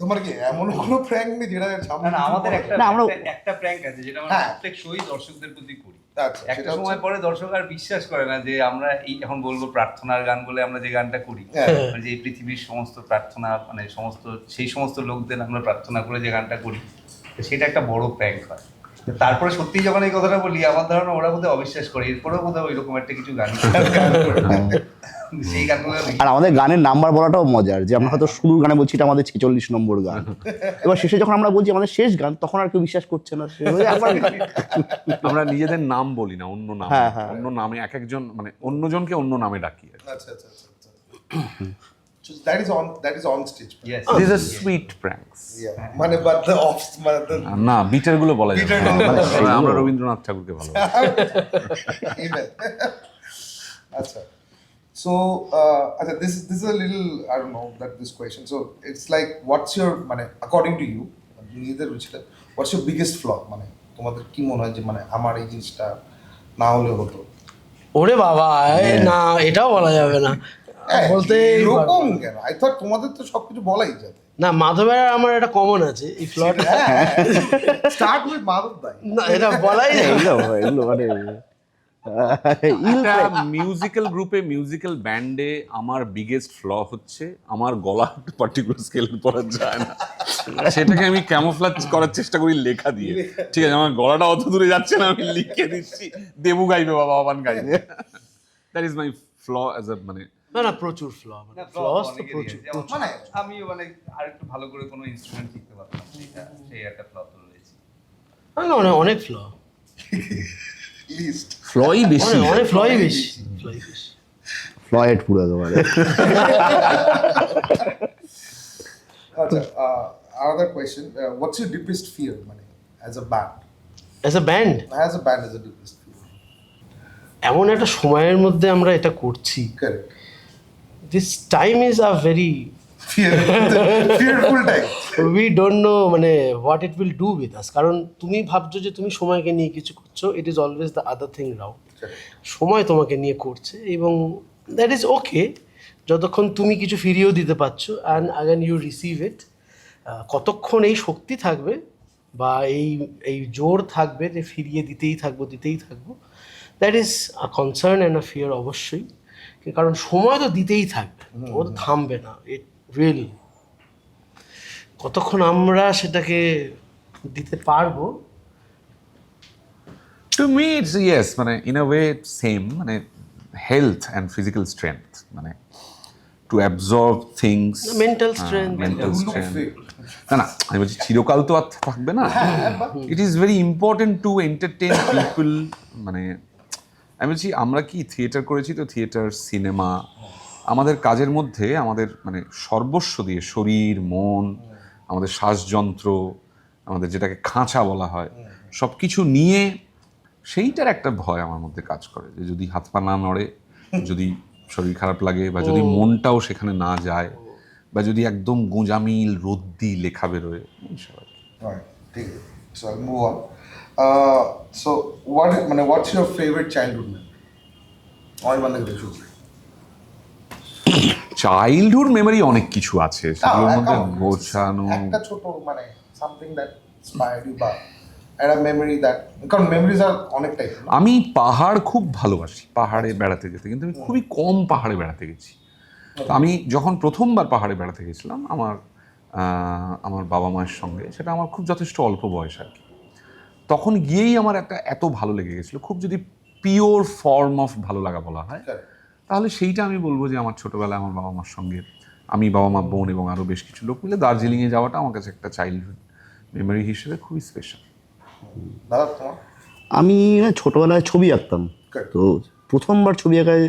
তোমার কি এমন কোনো প্র্যাঙ্ক নেই যেটা সামনে না না, আমাদের একটা না, আমরা- একটা প্র্যাঙ্ক আছে যেটা আমরা হ্যাঁ। প্রত্যেক শোই দর্শকদের প্রতি করি। আচ্ছা, একটা সেটা হচ্ছে- সময় পরে দর্শক আর বিশ্বাস করে না যে আমরা এই এখন বলবো প্রার্থনার গান বলে আমরা যে গানটা করি, হ্যাঁ। মানে যে এই পৃথিবীর সমস্ত প্রার্থনা মানে সেই সমস্ত লোকদের আমরা প্রার্থনা করে যে গানটা করি, তো সেটা একটা বড় প্র্যাঙ্ক হয়। তারপরে সত্যি যখন এই কথাটা বলি আমার ধারণা ওরা বোধহয় অবিশ্বাস করে, এরপরেও বোধহয় ওই রকম একটা কিছু গান করে। সেই গানগুলো আর আমাদের গানের নাম্বার বলাটাও মজার, যে আমরা হয়তো শুরুর গানে বলছি এটা আমাদের 46 নম্বর গান, এবার শেষে যখন আমরা বলছি আমাদের শেষ গান, তখন আর কেউ বিশ্বাস করছে না। সে বলে, "আবার গান।" আমরা নিজেদের নাম বলি না, অন্য নামে, হ্যাঁ, হ্যাঁ। অন্য নামে এক একজন মানে অন্যজনকে অন্য নামে ডাকি। আচ্ছা আচ্ছা আচ্ছা আচ্ছা। So that is on stage. Yes. These are sweet pranks. Yeah. মানে but the off মানে the না, বিটার গুলো বলা যাবে Bitter না। গুলো বলা তবে আমরা রবীন্দ্রনাথ ঠাকুরকে ভালোবাসি। Amen. আচ্ছা so আচ্ছা this is a little I don't know that this question, so it's like what's your মানে according to you নিজেদের রুচিটা what's your biggest flaw, মানে তোমাদের কি মনে হয় যে মানে আমার এই জিনিসটা না হলে হতো? ওরে বাবা, না এটাও বলা যাবে না বলতে। এরকম কেন? I thought তোমাদের তো সবকিছু বলাই যাবে। না, মাধবের আর আমার একটা কমন আছে, এই ফ্লটা। স্টার্ট উইথ মাধব দাই। না, এটা বলাই যায় না। এগুলো মানে একটা মিউজিক্যাল গ্রুপে, মিউজিক্যাল ব্যান্ডে আমার বিগেস্ট ফ্ল হচ্ছে আমার গলা পার্টিকুলার স্কেলে পড়া যায় না। সেটাকে আমি ক্যামোফ্লেজ করার চেষ্টা করি লেখা দিয়ে। ঠিক আছে, আমার গলাটা অত দূরে যাচ্ছে না, আমি লিখে দিচ্ছি দেবু গাইবে বাবা, আবান গাইবে। That is my flaw as a মানে না না, প্রচুর ফ্ল, না, ফ্লস তো অনেকেরই প্রচুর। আছে। যেমন মানে আমিও মানে আরেকটু ভালো করে কোনো ইনস্ট্রুমেন্ট শিখতে পারতাম, সেই একটা ফ্ল তো রয়েছে। অনেক ফ্ল, লিস্ট ফ্লই বেশি। অনেক ফ্লই বেশি, ফ্লই বেশি। ফ্লয়েড পুরো একেবারে। আচ্ছা another question, what's your deepest fear মানে as a band? As a band, As a band, as a deepest fear. এমন একটা সময়ের মধ্যে আমরা এটা করছি, Correct. This time is a very, Fearful time. We don't know মানে what it will do with us. কারণ তুমি ভাবছো যে তুমি সময়কে নিয়ে কিছু করছো, it is always the other thing round. সময় তোমাকে নিয়ে করছে এবং দ্যাট ইজ ওকে, যতক্ষণ তুমি কিছু ফিরিয়েও দিতে পারছো and again you receive it. কতক্ষণ এই শক্তি থাকবে বা এই জোর থাকবে যে ফিরিয়ে দিতেই থাকবো, that is a concern and a fear অবশ্যই। কারণ সময় তো দিতেই থাকবে, ও তো থামবে না, ইট উইল। কতক্ষণ আমরা সেটাকে দিতে পারবো। টু মি ইটস ইয়েস, মানে ইন আ ওয়ে সেম, মানে হেলথ অ্যান্ড ফিজিক্যাল স্ট্রেংথ, মানে to absorb things, Mental strength. Mental Look strength. fake. না না, আমি বলছি চিরকাল তো আর থাকবে না। It is very important to entertain people. মানে আমি বলছি আমরা কি থিয়েটার করেছি, তো থিয়েটার, সিনেমা, আমাদের কাজের মধ্যে আমাদের মানে সর্বস্ব দিয়ে শরীর, মন, আমাদের শ্বাসযন্ত্র, আমাদের যেটাকে খাঁচা বলা হয়, সব কিছু নিয়ে সেইটার একটা ভয় আমার মধ্যে কাজ করে যে যদি হাত পা না নড়ে, যদি শরীর খারাপ লাগে, বা যদি মনটাও সেখানে না যায়, বা যদি একদম গোঁজামিল রদ্দি লেখা বেরোয়, এইসব আর কি। Alright, ঠিক আছে, so I'll move on. So what's your favorite childhood memory? আমার মানে কিছু চাইল্ডহুড মেমোরি অনেক কিছু আছে, সেগুলোর মধ্যে গোছানো। একটা ছোট মানে something that inspired you বা একটা memory that, কারণ memories are অনেক টাইপ। আমি পাহাড় খুব ভালোবাসি, পাহাড়ে বেড়াতে যেতে, কিন্তু আমি খুবই কম পাহাড়ে বেড়াতে গেছি। তো আমি যখন প্রথমবার পাহাড়ে বেড়াতে গেছিলাম আমার বাবা মায়ের সঙ্গে, সেটা আমার খুব যথেষ্ট অল্প বয়স আর কি। তখন গিয়েই আমার একটা এত ভালো লেগে গেছিলো, খুব যদি পিওর ফর্ম অফ ভালো লাগা বলা হয়, তাহলে সেইটা আমি বলবো যে আমার ছোটোবেলায় আমার বাবা মার সঙ্গে, আমি, বাবা মা, বোন এবং আরও বেশ কিছু লোক মিলে দার্জিলিংয়ে যাওয়াটা আমার কাছে একটা চাইল্ডহুড মেমোরি হিসেবে খুবই স্পেশাল। দাদা তোমার? আমি না ছোটোবেলায় ছবি আঁকতাম, Correct. তো প্রথমবার ছবি আঁকায়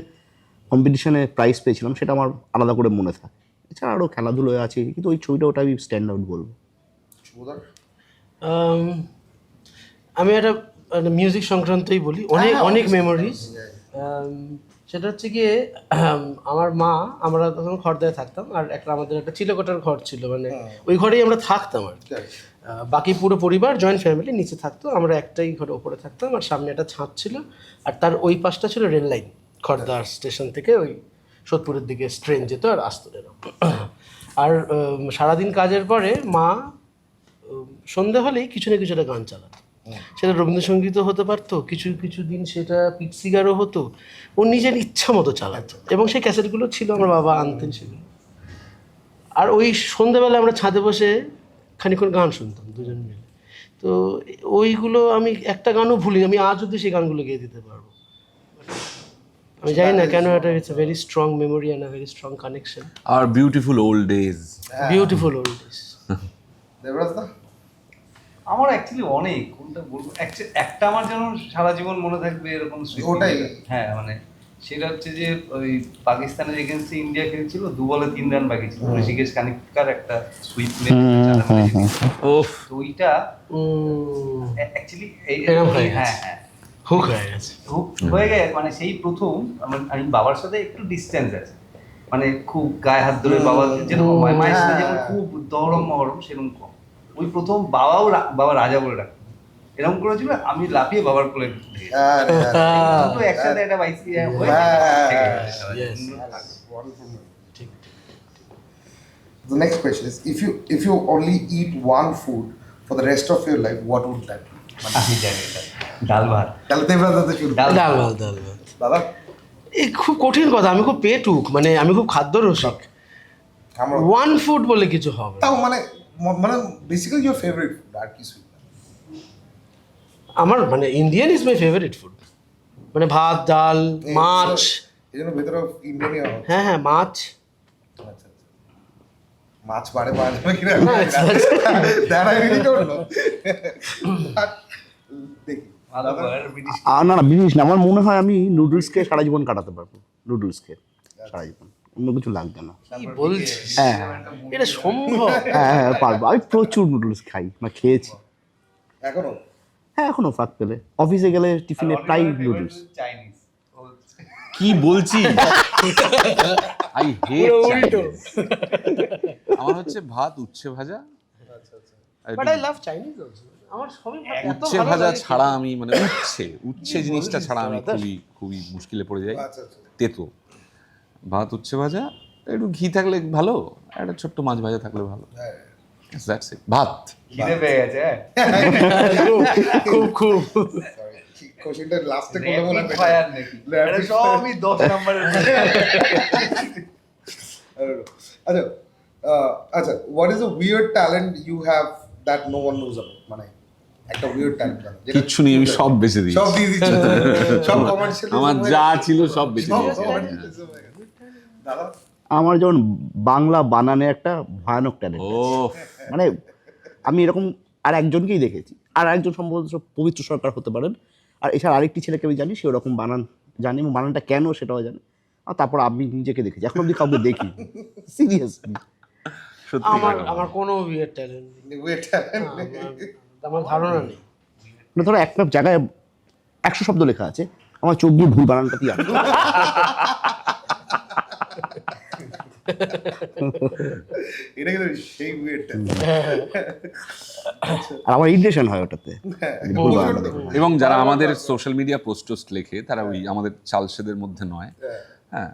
কম্পিটিশনে প্রাইজ পেয়েছিলাম, সেটা আমার আলাদা করে মনে থাকে। এছাড়া আরও খেলাধুলোয় আছে, কিন্তু ওই ছবিটা ওটা আমি স্ট্যান্ড আউট বলবো। শুভদার? আমি একটা মিউজিক সংক্রান্তই বলি, অনেক মেমোরিজ। সেটা হচ্ছে গিয়ে আমার মা, আমরা তখন খড়দায় থাকতাম, আর আমাদের একটা চিলেকোঠার ঘর ছিল, মানে ওই ঘরেই আমরা থাকতাম আর কি। বাকি পুরো পরিবার জয়েন্ট ফ্যামিলি নিচে থাকতো, আমরা একটাই ঘরে ওপরে থাকতাম, আর সামনে একটা ছাদ ছিল, আর তার ওই পাশটা ছিল রেল লাইন, খড়দার স্টেশন থেকে ওই সোদপুরের দিকে ট্রেন যেত আর আসতো এরকম। আর সারাদিন কাজের পরে মা সন্ধে হলেই কিছু না কিছু একটা গান চালাতো, সেটা রবীন্দ্রসঙ্গীতও হতে পারতো, কিছু কিছু দিন সেটা পিট সিগারও হতো, ও নিজের ইচ্ছা মতো চালাতো, এবং সেই ক্যাসেটগুলো ছিল, আমার বাবা আনতেন সেগুলো। আর ওই সন্ধ্যেবেলা আমরা ছাদে বসে খানিকক্ষণ গান শুনতাম দুজন মিলে। তো ওইগুলো আমি একটা গানও ভুলি, আমি আজ অব্দি সেই গানগুলো গেয়ে দিতে পারবো। আমি জানি না কেন, এটা it's a very strong memory and a very strong connection. আর beautiful old days. Beautiful old days. Debraj da? আমার অ্যাকচুয়ালি অনেক, কোনটা বলবো, একটা আমার যেন সারা জীবন মনে থাকবে এরকম স্মৃতি। ওটাই। হ্যাঁ, মানে সেটা হচ্ছে যে ওই পাকিস্তানের এগেন্সে ইন্ডিয়া খেলছিল, 2 বলে 3 রান বাকি ছিল, ঋষিকেশ কানিকার একটা সুইপ নেট, ওফ, তো ওইটা অ্যাকচুয়ালি হ্যাঁ হুক হয়ে গেছে। হয়ে গেছে, মানে সেই প্রথম আমি বাবার সাথে একটু ডিস্টেন্স আছে, মানে খুব গায়ে হাত ধরে বাবা যেরকম, মায়ের সাথে যেমন খুব দরম মহরম, সেরকম কম। ওই প্রথম বাবা রাজা বলে ডাকতো, এরকম করেছিল, আমি লাফিয়ে বাবার কোলে ঢুকে দুটো একসাথে একটা বাইসি হয়ে The next question is, if you only eat one food for the rest of your life, what would that be? আমি জানি এটা ডাল ভাত। তাহলে দেবরাজ দা শুরু। ডাল ভাত, ডাল ভাত। দাদা? এই খুব কঠিন কথা, আমি খুব পেটুক, মানে আমি খুব খাদ্য রসিক। আমরা ওয়ান ফুড বলে কিছু হবে না। তাও মানে বেসিক্যালি ইওর ফেভারিট ফুড আর কি সুইট? আমার মানে Indian is my favourite food, মানে ভাত, ডাল, মাছ। এই জন্য ভেতরে ইন্ডিয়ানই হবে। হ্যাঁ হ্যাঁ, মাছ। আচ্ছা, মাছ বাড়ে পাওয়া যাবে কিনা আচ্ছা, that I really don't know. দেখি ভালো করে ব্রিটিশ না না, বিশেষ না, আমার মনে হয় আমি নুডলস খেয়ে সারা জীবন কাটাতে পারবো, নুডলস খেয়ে সারা জীবন, অন্য কিছু লাগবে না। কি বলছিস? হ্যাঁ এটা সম্ভব? হ্যাঁ পারবো, আমি প্রচুর নুডলস খাই, মানে খেয়েছি। এখনো হ্যাঁ এখনো ফাঁক পেলে, অফিসে গেলে টিফিনে প্রায় নুডলস। চাইনিজ কি বলছি, আই হেট আমার হচ্ছে ভাত, উচ্ছে ভাজা। But I love Chinese also. আমার সবই এত উচ্ছে ভালো ভাজা লাগে। ছাড়া আমি, মানে উচ্ছে জিনিসটা ছাড়া আমি খুবই মুশকিলে পড়ে যাই। আচ্ছা আচ্ছা তেতো ভাত, উচ্ছে ভাজা, একটু ঘি থাকলে ভালো, একটা ছোট্ট মাছ ভাজা থাকলে ভালো। That's it. ভাত। খিদে পেয়ে গেছে। খুব খুব। কোশ্চেনটা লাস্টে করলে মনে Rapid fire নাকি? এটা সবই 10 নম্বরের। আচ্ছা আচ্ছা, what is a weird talent you have that no one knows about? মানে একটা weird talent যেটা কিচ্ছু নেই, আমি সব বেঁচে দিই। সব দিয়ে দিচ্ছি, সব কমার্শিয়াল আমার যা ছিল সব বেঁচে দিয়েছি। দাদা? আমার যেমন বাংলা বানানে একটা ভয়ানক ট্যালেন্ট, ও, মানে আমি এরকম আর একজনকেই দেখেছি, আর একজন সম্ভবত পবিত্র সরকার হতে পারেন, আর এছাড়া আরেকটি ছেলেকে আমি জানি, সে ওরকম বানান জানি, এবং বানানটা কেন সেটাও জানি। আর তারপর আমি নিজেকে দেখেছি, এখন অব্দি কাউকে দেখি সিরিয়াসলি। সত্যি আমার কোনো উইয়ার্ড ট্যালেন্ট নেই, weird talent আমার ধারণা নেই। মানে ধরো একটা জায়গায় 100 শব্দ লেখা আছে, আমার চোখ দিয়ে ভুল বানানটা দিয়ে আসছে। এটা কিন্তু সেই ওয়েটটা আর আমার ইরিটেশন হয় ওটাতে ভুল বানান। এবং যারা আমাদের সোশ্যাল মিডিয়া পোস্ট টোস্ট লেখে তারা ওই আমাদের চালসেদের মধ্যে নয়। হ্যাঁ,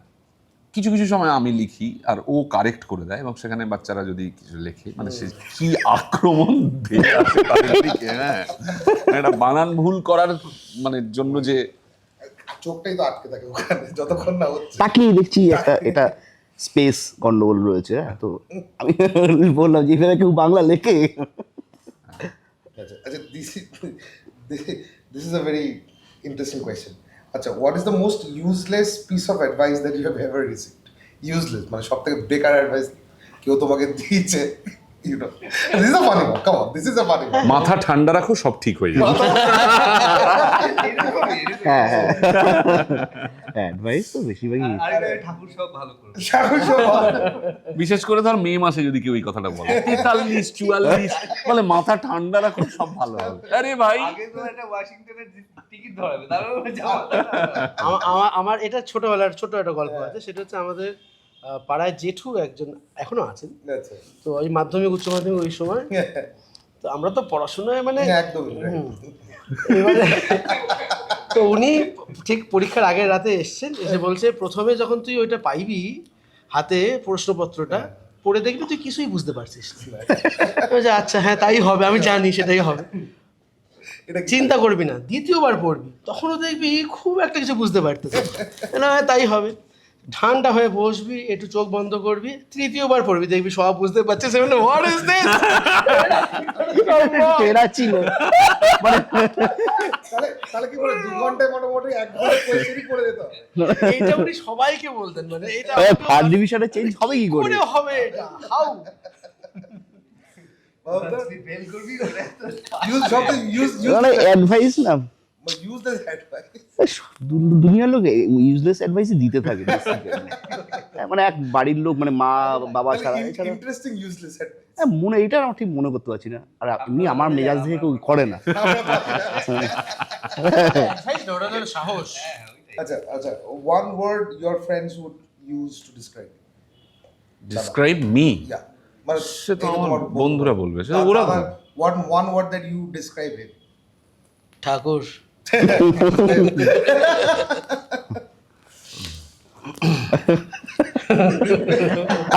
কিছু কিছু সময় আমি লিখি আর ও কারেক্ট করে দেয়, এবং সেখানে বাচ্চারা যদি কিছু লেখে মানে সে কি আক্রমণ দিয়ে আসে তাদের দিকে। হ্যাঁ, একটা বানান ভুল করার মানে জন্য যে চোখটাই তো আটকে থাকে ওখানে যতক্ষণ না হচ্ছে। তাকিয়ে দেখছি এটা স্পেস গন্ডগোল রয়েছে। হ্যাঁ, তো আমি বললাম যে এখানে কেউ বাংলা লেখে। আচ্ছা, this is a very interesting question. আচ্ছা, what is the most useless piece of advice that you have ever received? Useless মানে সবথেকে বেকার অ্যাডভাইস কেউ তোমাকে দিয়েছে, you know. This is a funny one. Come on, this is a funny one. মাথা ঠান্ডা রাখো, সব ঠিক হয়ে যাবে। হ্যাঁ হ্যাঁ, অ্যাডভাইস তো বেশিরভাগই ঠাকুর সব ভালো করবে। বিশেষ করে ধর মে মাসে যদি কেউ এই কথাটা বলে 43 44 বলে মাথা ঠান্ডা রাখো, সব ভালো হবে। আরে ভাই, আগে তো একটা ওয়াশিংটনের টিকিট ধরাবে, তারপরে যাওয়া। আমার এটা ছোটবেলার ছোট একটা গল্প আছে, সেটা হচ্ছে আমাদের পাড়ায় জেঠু একজন এখনো আছেন। আচ্ছা, তো ওই মাধ্যমিক উচ্চ মাধ্যমিক ওই সময়, তো আমরা তো পড়াশোনায় মানে একদমই এবারে তো উনি ঠিক পরীক্ষার আগের রাতে এসছেন, এসে বলছে প্রথমে যখন তুই ওইটা পাইবি হাতে প্রশ্নপত্রটা পড়ে দেখবি তুই কিছুই বুঝতে পারছিস না। বলছে, আচ্ছা হ্যাঁ তাই হবে, আমি জানি সেটাই হবে, এটা চিন্তা করবি না। দ্বিতীয়বার পড়বি তখনও দেখবি খুব একটা কিছু বুঝতে পারতেছিস না, হ্যাঁ তাই হবে। ঠান্ডা হয়ে বসবি, একটু চোখ বন্ধ করবি, তৃতীয়বার পড়বি, দেখবি সব বুঝতে পারছিস। What is this? সেরা ছিল। মানে তাহলে কি বলে 2 ঘন্টায় মোটামুটি 1 ঘন্টা কোয়েশ্চেনই করে দিত। এইটা উনি সবাইকে বলতেন, মানে এটা ফার্স্ট ডিভিশনে চেঞ্জ হবে কি করে? করে হবে এটা হাউ? ফেল করবি Use something, use মানে অ্যাডভাইস না, this advice. দুনিয়ার লোক ইউজলেস অ্যাডভাইস দিতে থাকে basically। মানে এক বাড়ির লোক মানে মা বাবা ছাড়া এছাড়া Interesting useless advice. মনে এটা আমার ঠিক মনে করতে পারছি না। আর এমনি আমার মেজাজ দেখে কেউ করে না। সাহস। আচ্ছা, one word your friends would use to describe you. Describe me, Yeah. মানে সে তো এই যে আমার তোমার বন্ধুরা বলবে, সে ওরা বলবে। one word that you describe him. ঠাকুর।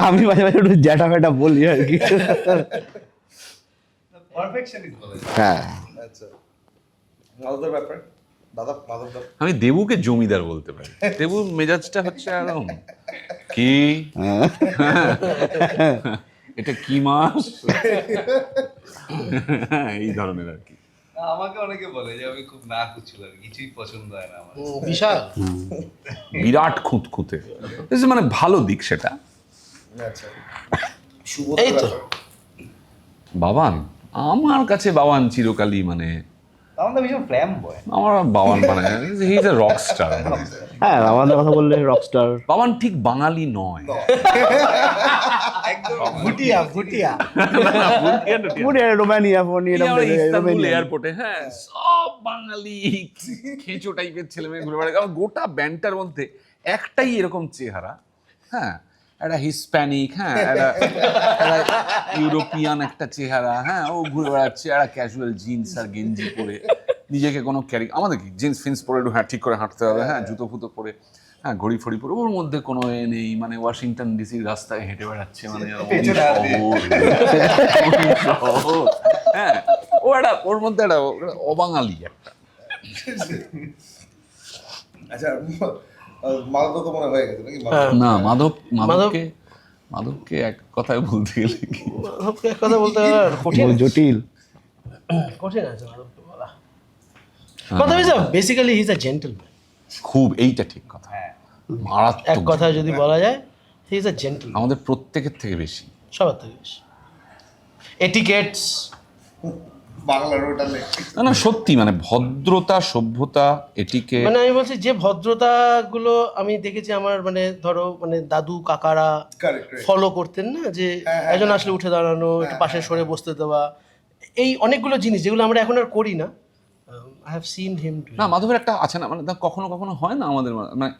আমি মাঝে মাঝে একটু জ্যাঠা ফ্যাটা বলি আর কি। পারফেকশনিস্ট বলে। হ্যাঁ, আচ্ছা, মাধবদার ব্যাপার, মাধবদার আমি দেবুকে জমিদার বলতে পারি। দেবুর মেজাজটা হচ্ছে একদম কি এটা কি মাস, এই ধরনের আর কি। আমাকে অনেকে বলে যে আমি খুব না কুচ্ছিল, কিছুই পছন্দ হয় না আমার। বিশাল বিরাট খুঁতখুঁতে, মানে ভালো দিক সেটা। আচ্ছা, এই তো বাবান, আমার কাছে বাবান চিরকালই মানে আমার তো ভীষণ ফ্ল্যাম বয়। আমার বাবান মানে he is a rock star. হ্যাঁ, আমাদের কথা বললে রকস্টার। বাবান ঠিক বাঙালি নয়, একদম ভুটিয়া ভুটিয়া। রোমানিয়া ইস্তানবুল এয়ারপোর্টে, হ্যাঁ সব বাঙালি খেঁচো টাইপের ছেলে মেয়ে ঘুরে বেড়ায়। কারণ গোটা ব্যান্ডটার মধ্যে একটাই এরকম চেহারা, হ্যাঁ একটা হিসপ্যানিক, হ্যাঁ একটা ইউরোপিয়ান একটা চেহারা, হ্যাঁ ও ঘুরে বেড়াচ্ছে একটা ক্যাজুয়াল জিন্স আর গেঞ্জি পরে, নিজেকে কোনো ক্যারি, আমাদের কি জিন্স ফিন্স পরে একটু ঠিক করে হাঁটতে হবে, হ্যাঁ জুতো ফুতো পরে, হ্যাঁ ঘড়ি ফড়ি পরে, ওর মধ্যে কোনো এ নেই, মানে ওয়াশিংটন ডিসির রাস্তায় হেঁটে বেড়াচ্ছে, মানে হ্যাঁ ও একটা ওর মধ্যে একটা অবাঙালি একটা। আচ্ছা, মাধব তো মনে হয়ে গেছে নাকি? না, মাধবকে এক কথায় বলতে গেলে কি মাধবকে এক কথা বলতে গেলে কঠিন জটিল কঠিন আছে মাধবকে বলা। Madhav is basically he is a gentleman. খুব, এইটা ঠিক কথা, হ্যাঁ এক মারাত্মক। কথা যদি বলা যায়, হি ইজ আ জেন্টলম্যান, আমাদের প্রত্যেকের থেকে বেশি, সবার থেকে বেশি। এটিকেটস, বাংলার ওটা নেই। না সত্যি মানে ভদ্রতা, সভ্যতা, এটিকে মানে আমি বলছি যে ভদ্রতাগুলো আমি দেখেছি আমার মানে ধরো মানে দাদু কাকারা Correct, right. ফলো করতেন না, যে একজন আসলে উঠে দাঁড়ানো, একটু পাশে সরে বসতে দেওয়া, এই অনেকগুলো জিনিস যেগুলো আমরা এখন আর করি না। I have seen him do না মাধবের একটা আছে না, মানে কখনো কখনো হয় না আমাদের মানে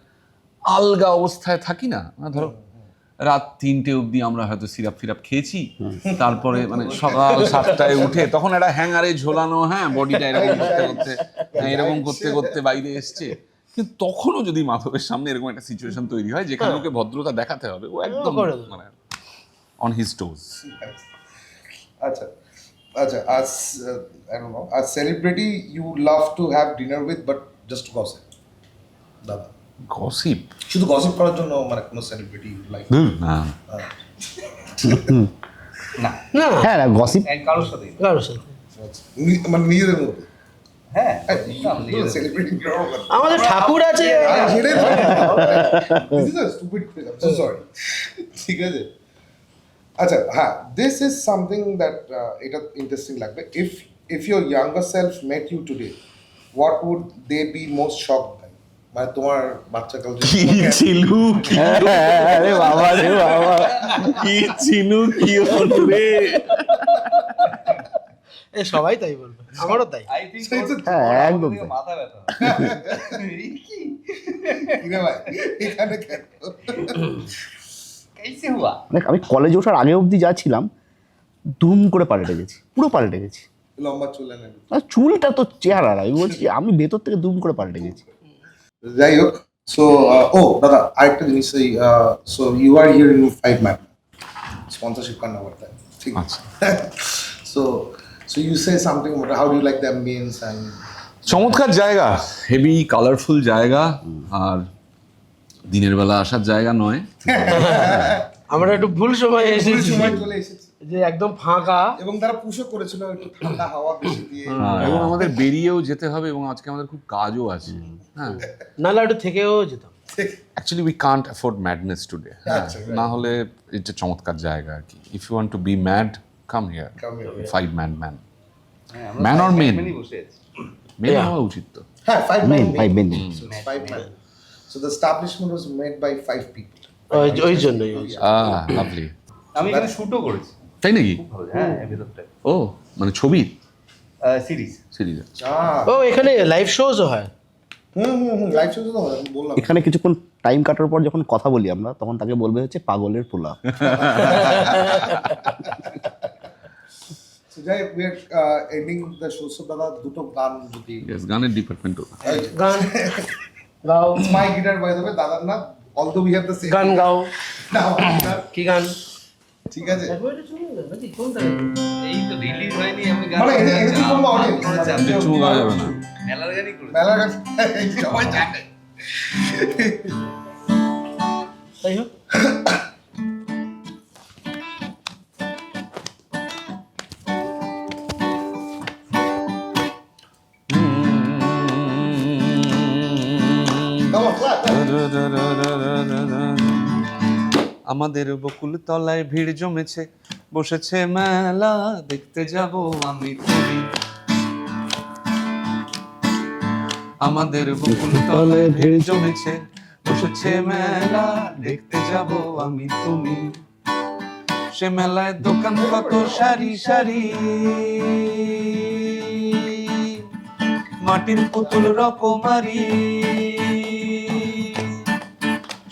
আলগা অবস্থায় থাকি না, মানে ধরো রাত 3টে অবধি আমরা হয়তো সিরাপ ফিরাপ খেয়েছি, তারপরে মানে সকাল 7টায় উঠে তখন একটা হ্যাঙ্গারে ঝোলানো, হ্যাঁ বডিটা এরকম করতে করতে, হ্যাঁ, এরকম করতে করতে বাইরে এসছে। কিন্তু তখনও যদি মাধবের সামনে এরকম একটা সিচুয়েশন তৈরি হয় যেখানে ওকে ভদ্রতা দেখাতে হবে, ও একদম করে দেবে। মানে on his টোজ। Acha, acha. As I don't know, as celebrity, you love to have dinner with, but just to gossip. দাদা গসিপ শুধু গসিপ করার জন্য মানে কোনো সেলিব্রিটি লাইক না না হ্যাঁ গসিপ কারোর সাথেই না। কারোর সাথে মানে নিজেদের মধ্যে হ্যাঁ সেলিব্রিটি আমাদের ঠাকুর আছে। ঠিক আছে আচ্ছা হ্যাঁ দিস ইজ সামথিং দ্যাট এটা ইন্টারেস্টিং লাগবে if your younger self met you today what would they be most shock by, মানে তোমার বাচ্চাকাল কি চিনু কি আরে বাবা রে বাবা, কি চিনু কি রে। এ সবাই তাই বলবে, আমারও তাই। আই থিংক হ্যাঁ, একদম তাই। মাথা ব্যথা এই কি কিরে ভাই এখানে কেন कैसे हुआ মানে আমি কলেজে ওঠার আগে অবধি যা ছিলাম দুম করে পাল্টে গেছি, পুরো পাল্টে গেছি। লম্বা চুল এনে আর চুলটা তো চেহারা, আমি বলছি আমি ভেতর থেকে দুম করে পাল্টে গেছি। যাই হোক সো ও দাদা আরেকটা জিনিস so you are here in 5 man sponsorship करना पड़ता है ঠিক আচ্ছা so you say something about how do you like the ambience and চমৎকার জায়গা, হেভি কালারফুল জায়গা, আর দিনের বেলা আসার জায়গা নয়। আমরা একটু ভুল সময় এসেছি, সময় চলে এসেছে যে একদম ফাঁকা। এবং তারা পুশও করেছিল একটু ঠান্ডা হাওয়া বেশি দিয়ে এবং আমাদের বেরিয়েও যেতে হবে এবং আজকে আমাদের খুব কাজও আছে। হ্যাঁ নাহলে একটু থেকেও যেতাম। Actually we can't afford madness today, না হলে এটা চমৎকার জায়গা আর কি। If you want to be mad come here, 5 man man man or men, বসে আছি মেন হওয়া উচিত তো। হ্যাঁ 5 men 5 men. so it's 5 men so the establishment was made by 5 people ওই জন্যই লাভলি। আমি এখানে শুটও করেছি, তাই নাকি? ভালো হ্যাঁ ভেতরটা ও মানে ছবি সিরিজ সিরিজ। ও এখানে লাইভ শোজও হয়। লাইভ শো তো আমি বললাম এখানে কিছুক্ষণ টাইম কাটার পর যখন কথা বলি আমরা, তখন তাকে বলবে হচ্ছে পাগলের পোলা। so যাই we are ending the show so দাদা দুটো গান যদি ইয়েস, গানের ডিপার্টমেন্টও গান গাও, my guitar by the way দাদার না although we have the same গান গাও। now guitar কি গান? ঠিক আছে এই তো রিলিজ হয়নি, আমি গান মানে এটা কি করবো audience কিছু বলা যাবে না। মেলার গানই করেছি। মেলার কাছে সবাই জানে তাই হোক। come on clap আমাদের বকুল তলায় ভিড় জমেছে, বসেছে মেলা দেখতে যাব আমি তুমি। আমাদের বকুল তলায় ভিড় জমেছে, বসেছে মেলা দেখতে যাব আমি তুমি। সে মেলায় দোকান কত সারি সারি, মাটির পুতুল রকমারি।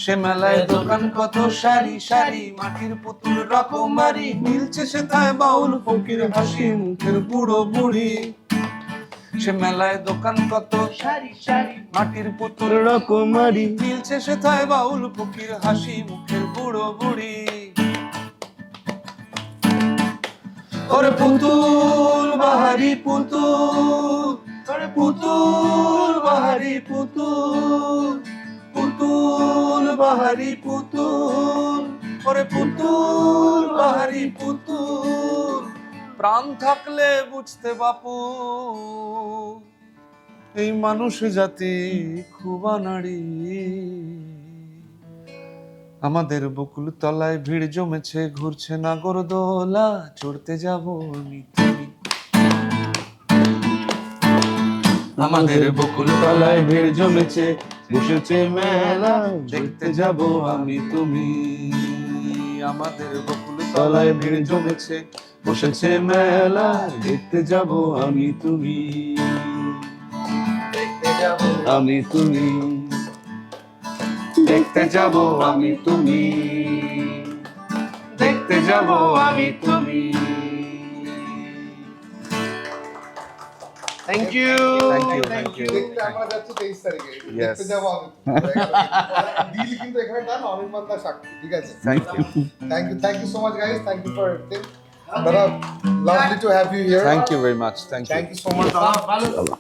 সে মেলায় দোকান কত সারি সারি, মাটির পুতুল রকমারি। মিলছে সেথায় বাউল ফকির হাসি মুখের বুড়ো বুড়ি। সে মেলায় দোকান কত সারি সারি, মাটির পুতুল রকমারি। মিলছে সেথায় বাউল ফকির হাসি মুখের বুড়ো বুড়ি। ওরে পুতুল বাহারি পুতুল, ওরে পুতুল বাহারি পুতুল, পুতুল বাহারি পুতুল, ওরে পুতুল বাহারি পুতুল। প্রাণ থাকলে বুঝতে বাপু, এই মানুষ জাতি খুব নারী। আমাদের বকুল তলায় ভিড় জমেছে, ঘুরছে নাগরদোলা, চড়তে যাব আমি তুমি। আমাদের বকুল তলায় ভিড় জমেছে, বসেছে মেলা দেখতে যাব আমি তুমি। আমাদের বকুল তলায় ভিড় জমেছে, বসেছে মেলা দেখতে যাব আমি তুমি। আমি তুমি, দেখতে যাব আমি তুমি, দেখতে যাব আমি তুমি। Thank you. দেখতে আমরা যাচ্ছি 23 তারিখে। Yes. দেখতে যাবো আমি। ডিল কিন্তু এখানে ডান, অনির্বাণ দা সাক্ষী, ঠিক আছে? Thank you so much guys. Thank you for everything. Dada, lovely to have you here. Thank you very much. Thank you. Thank you so much, Dada.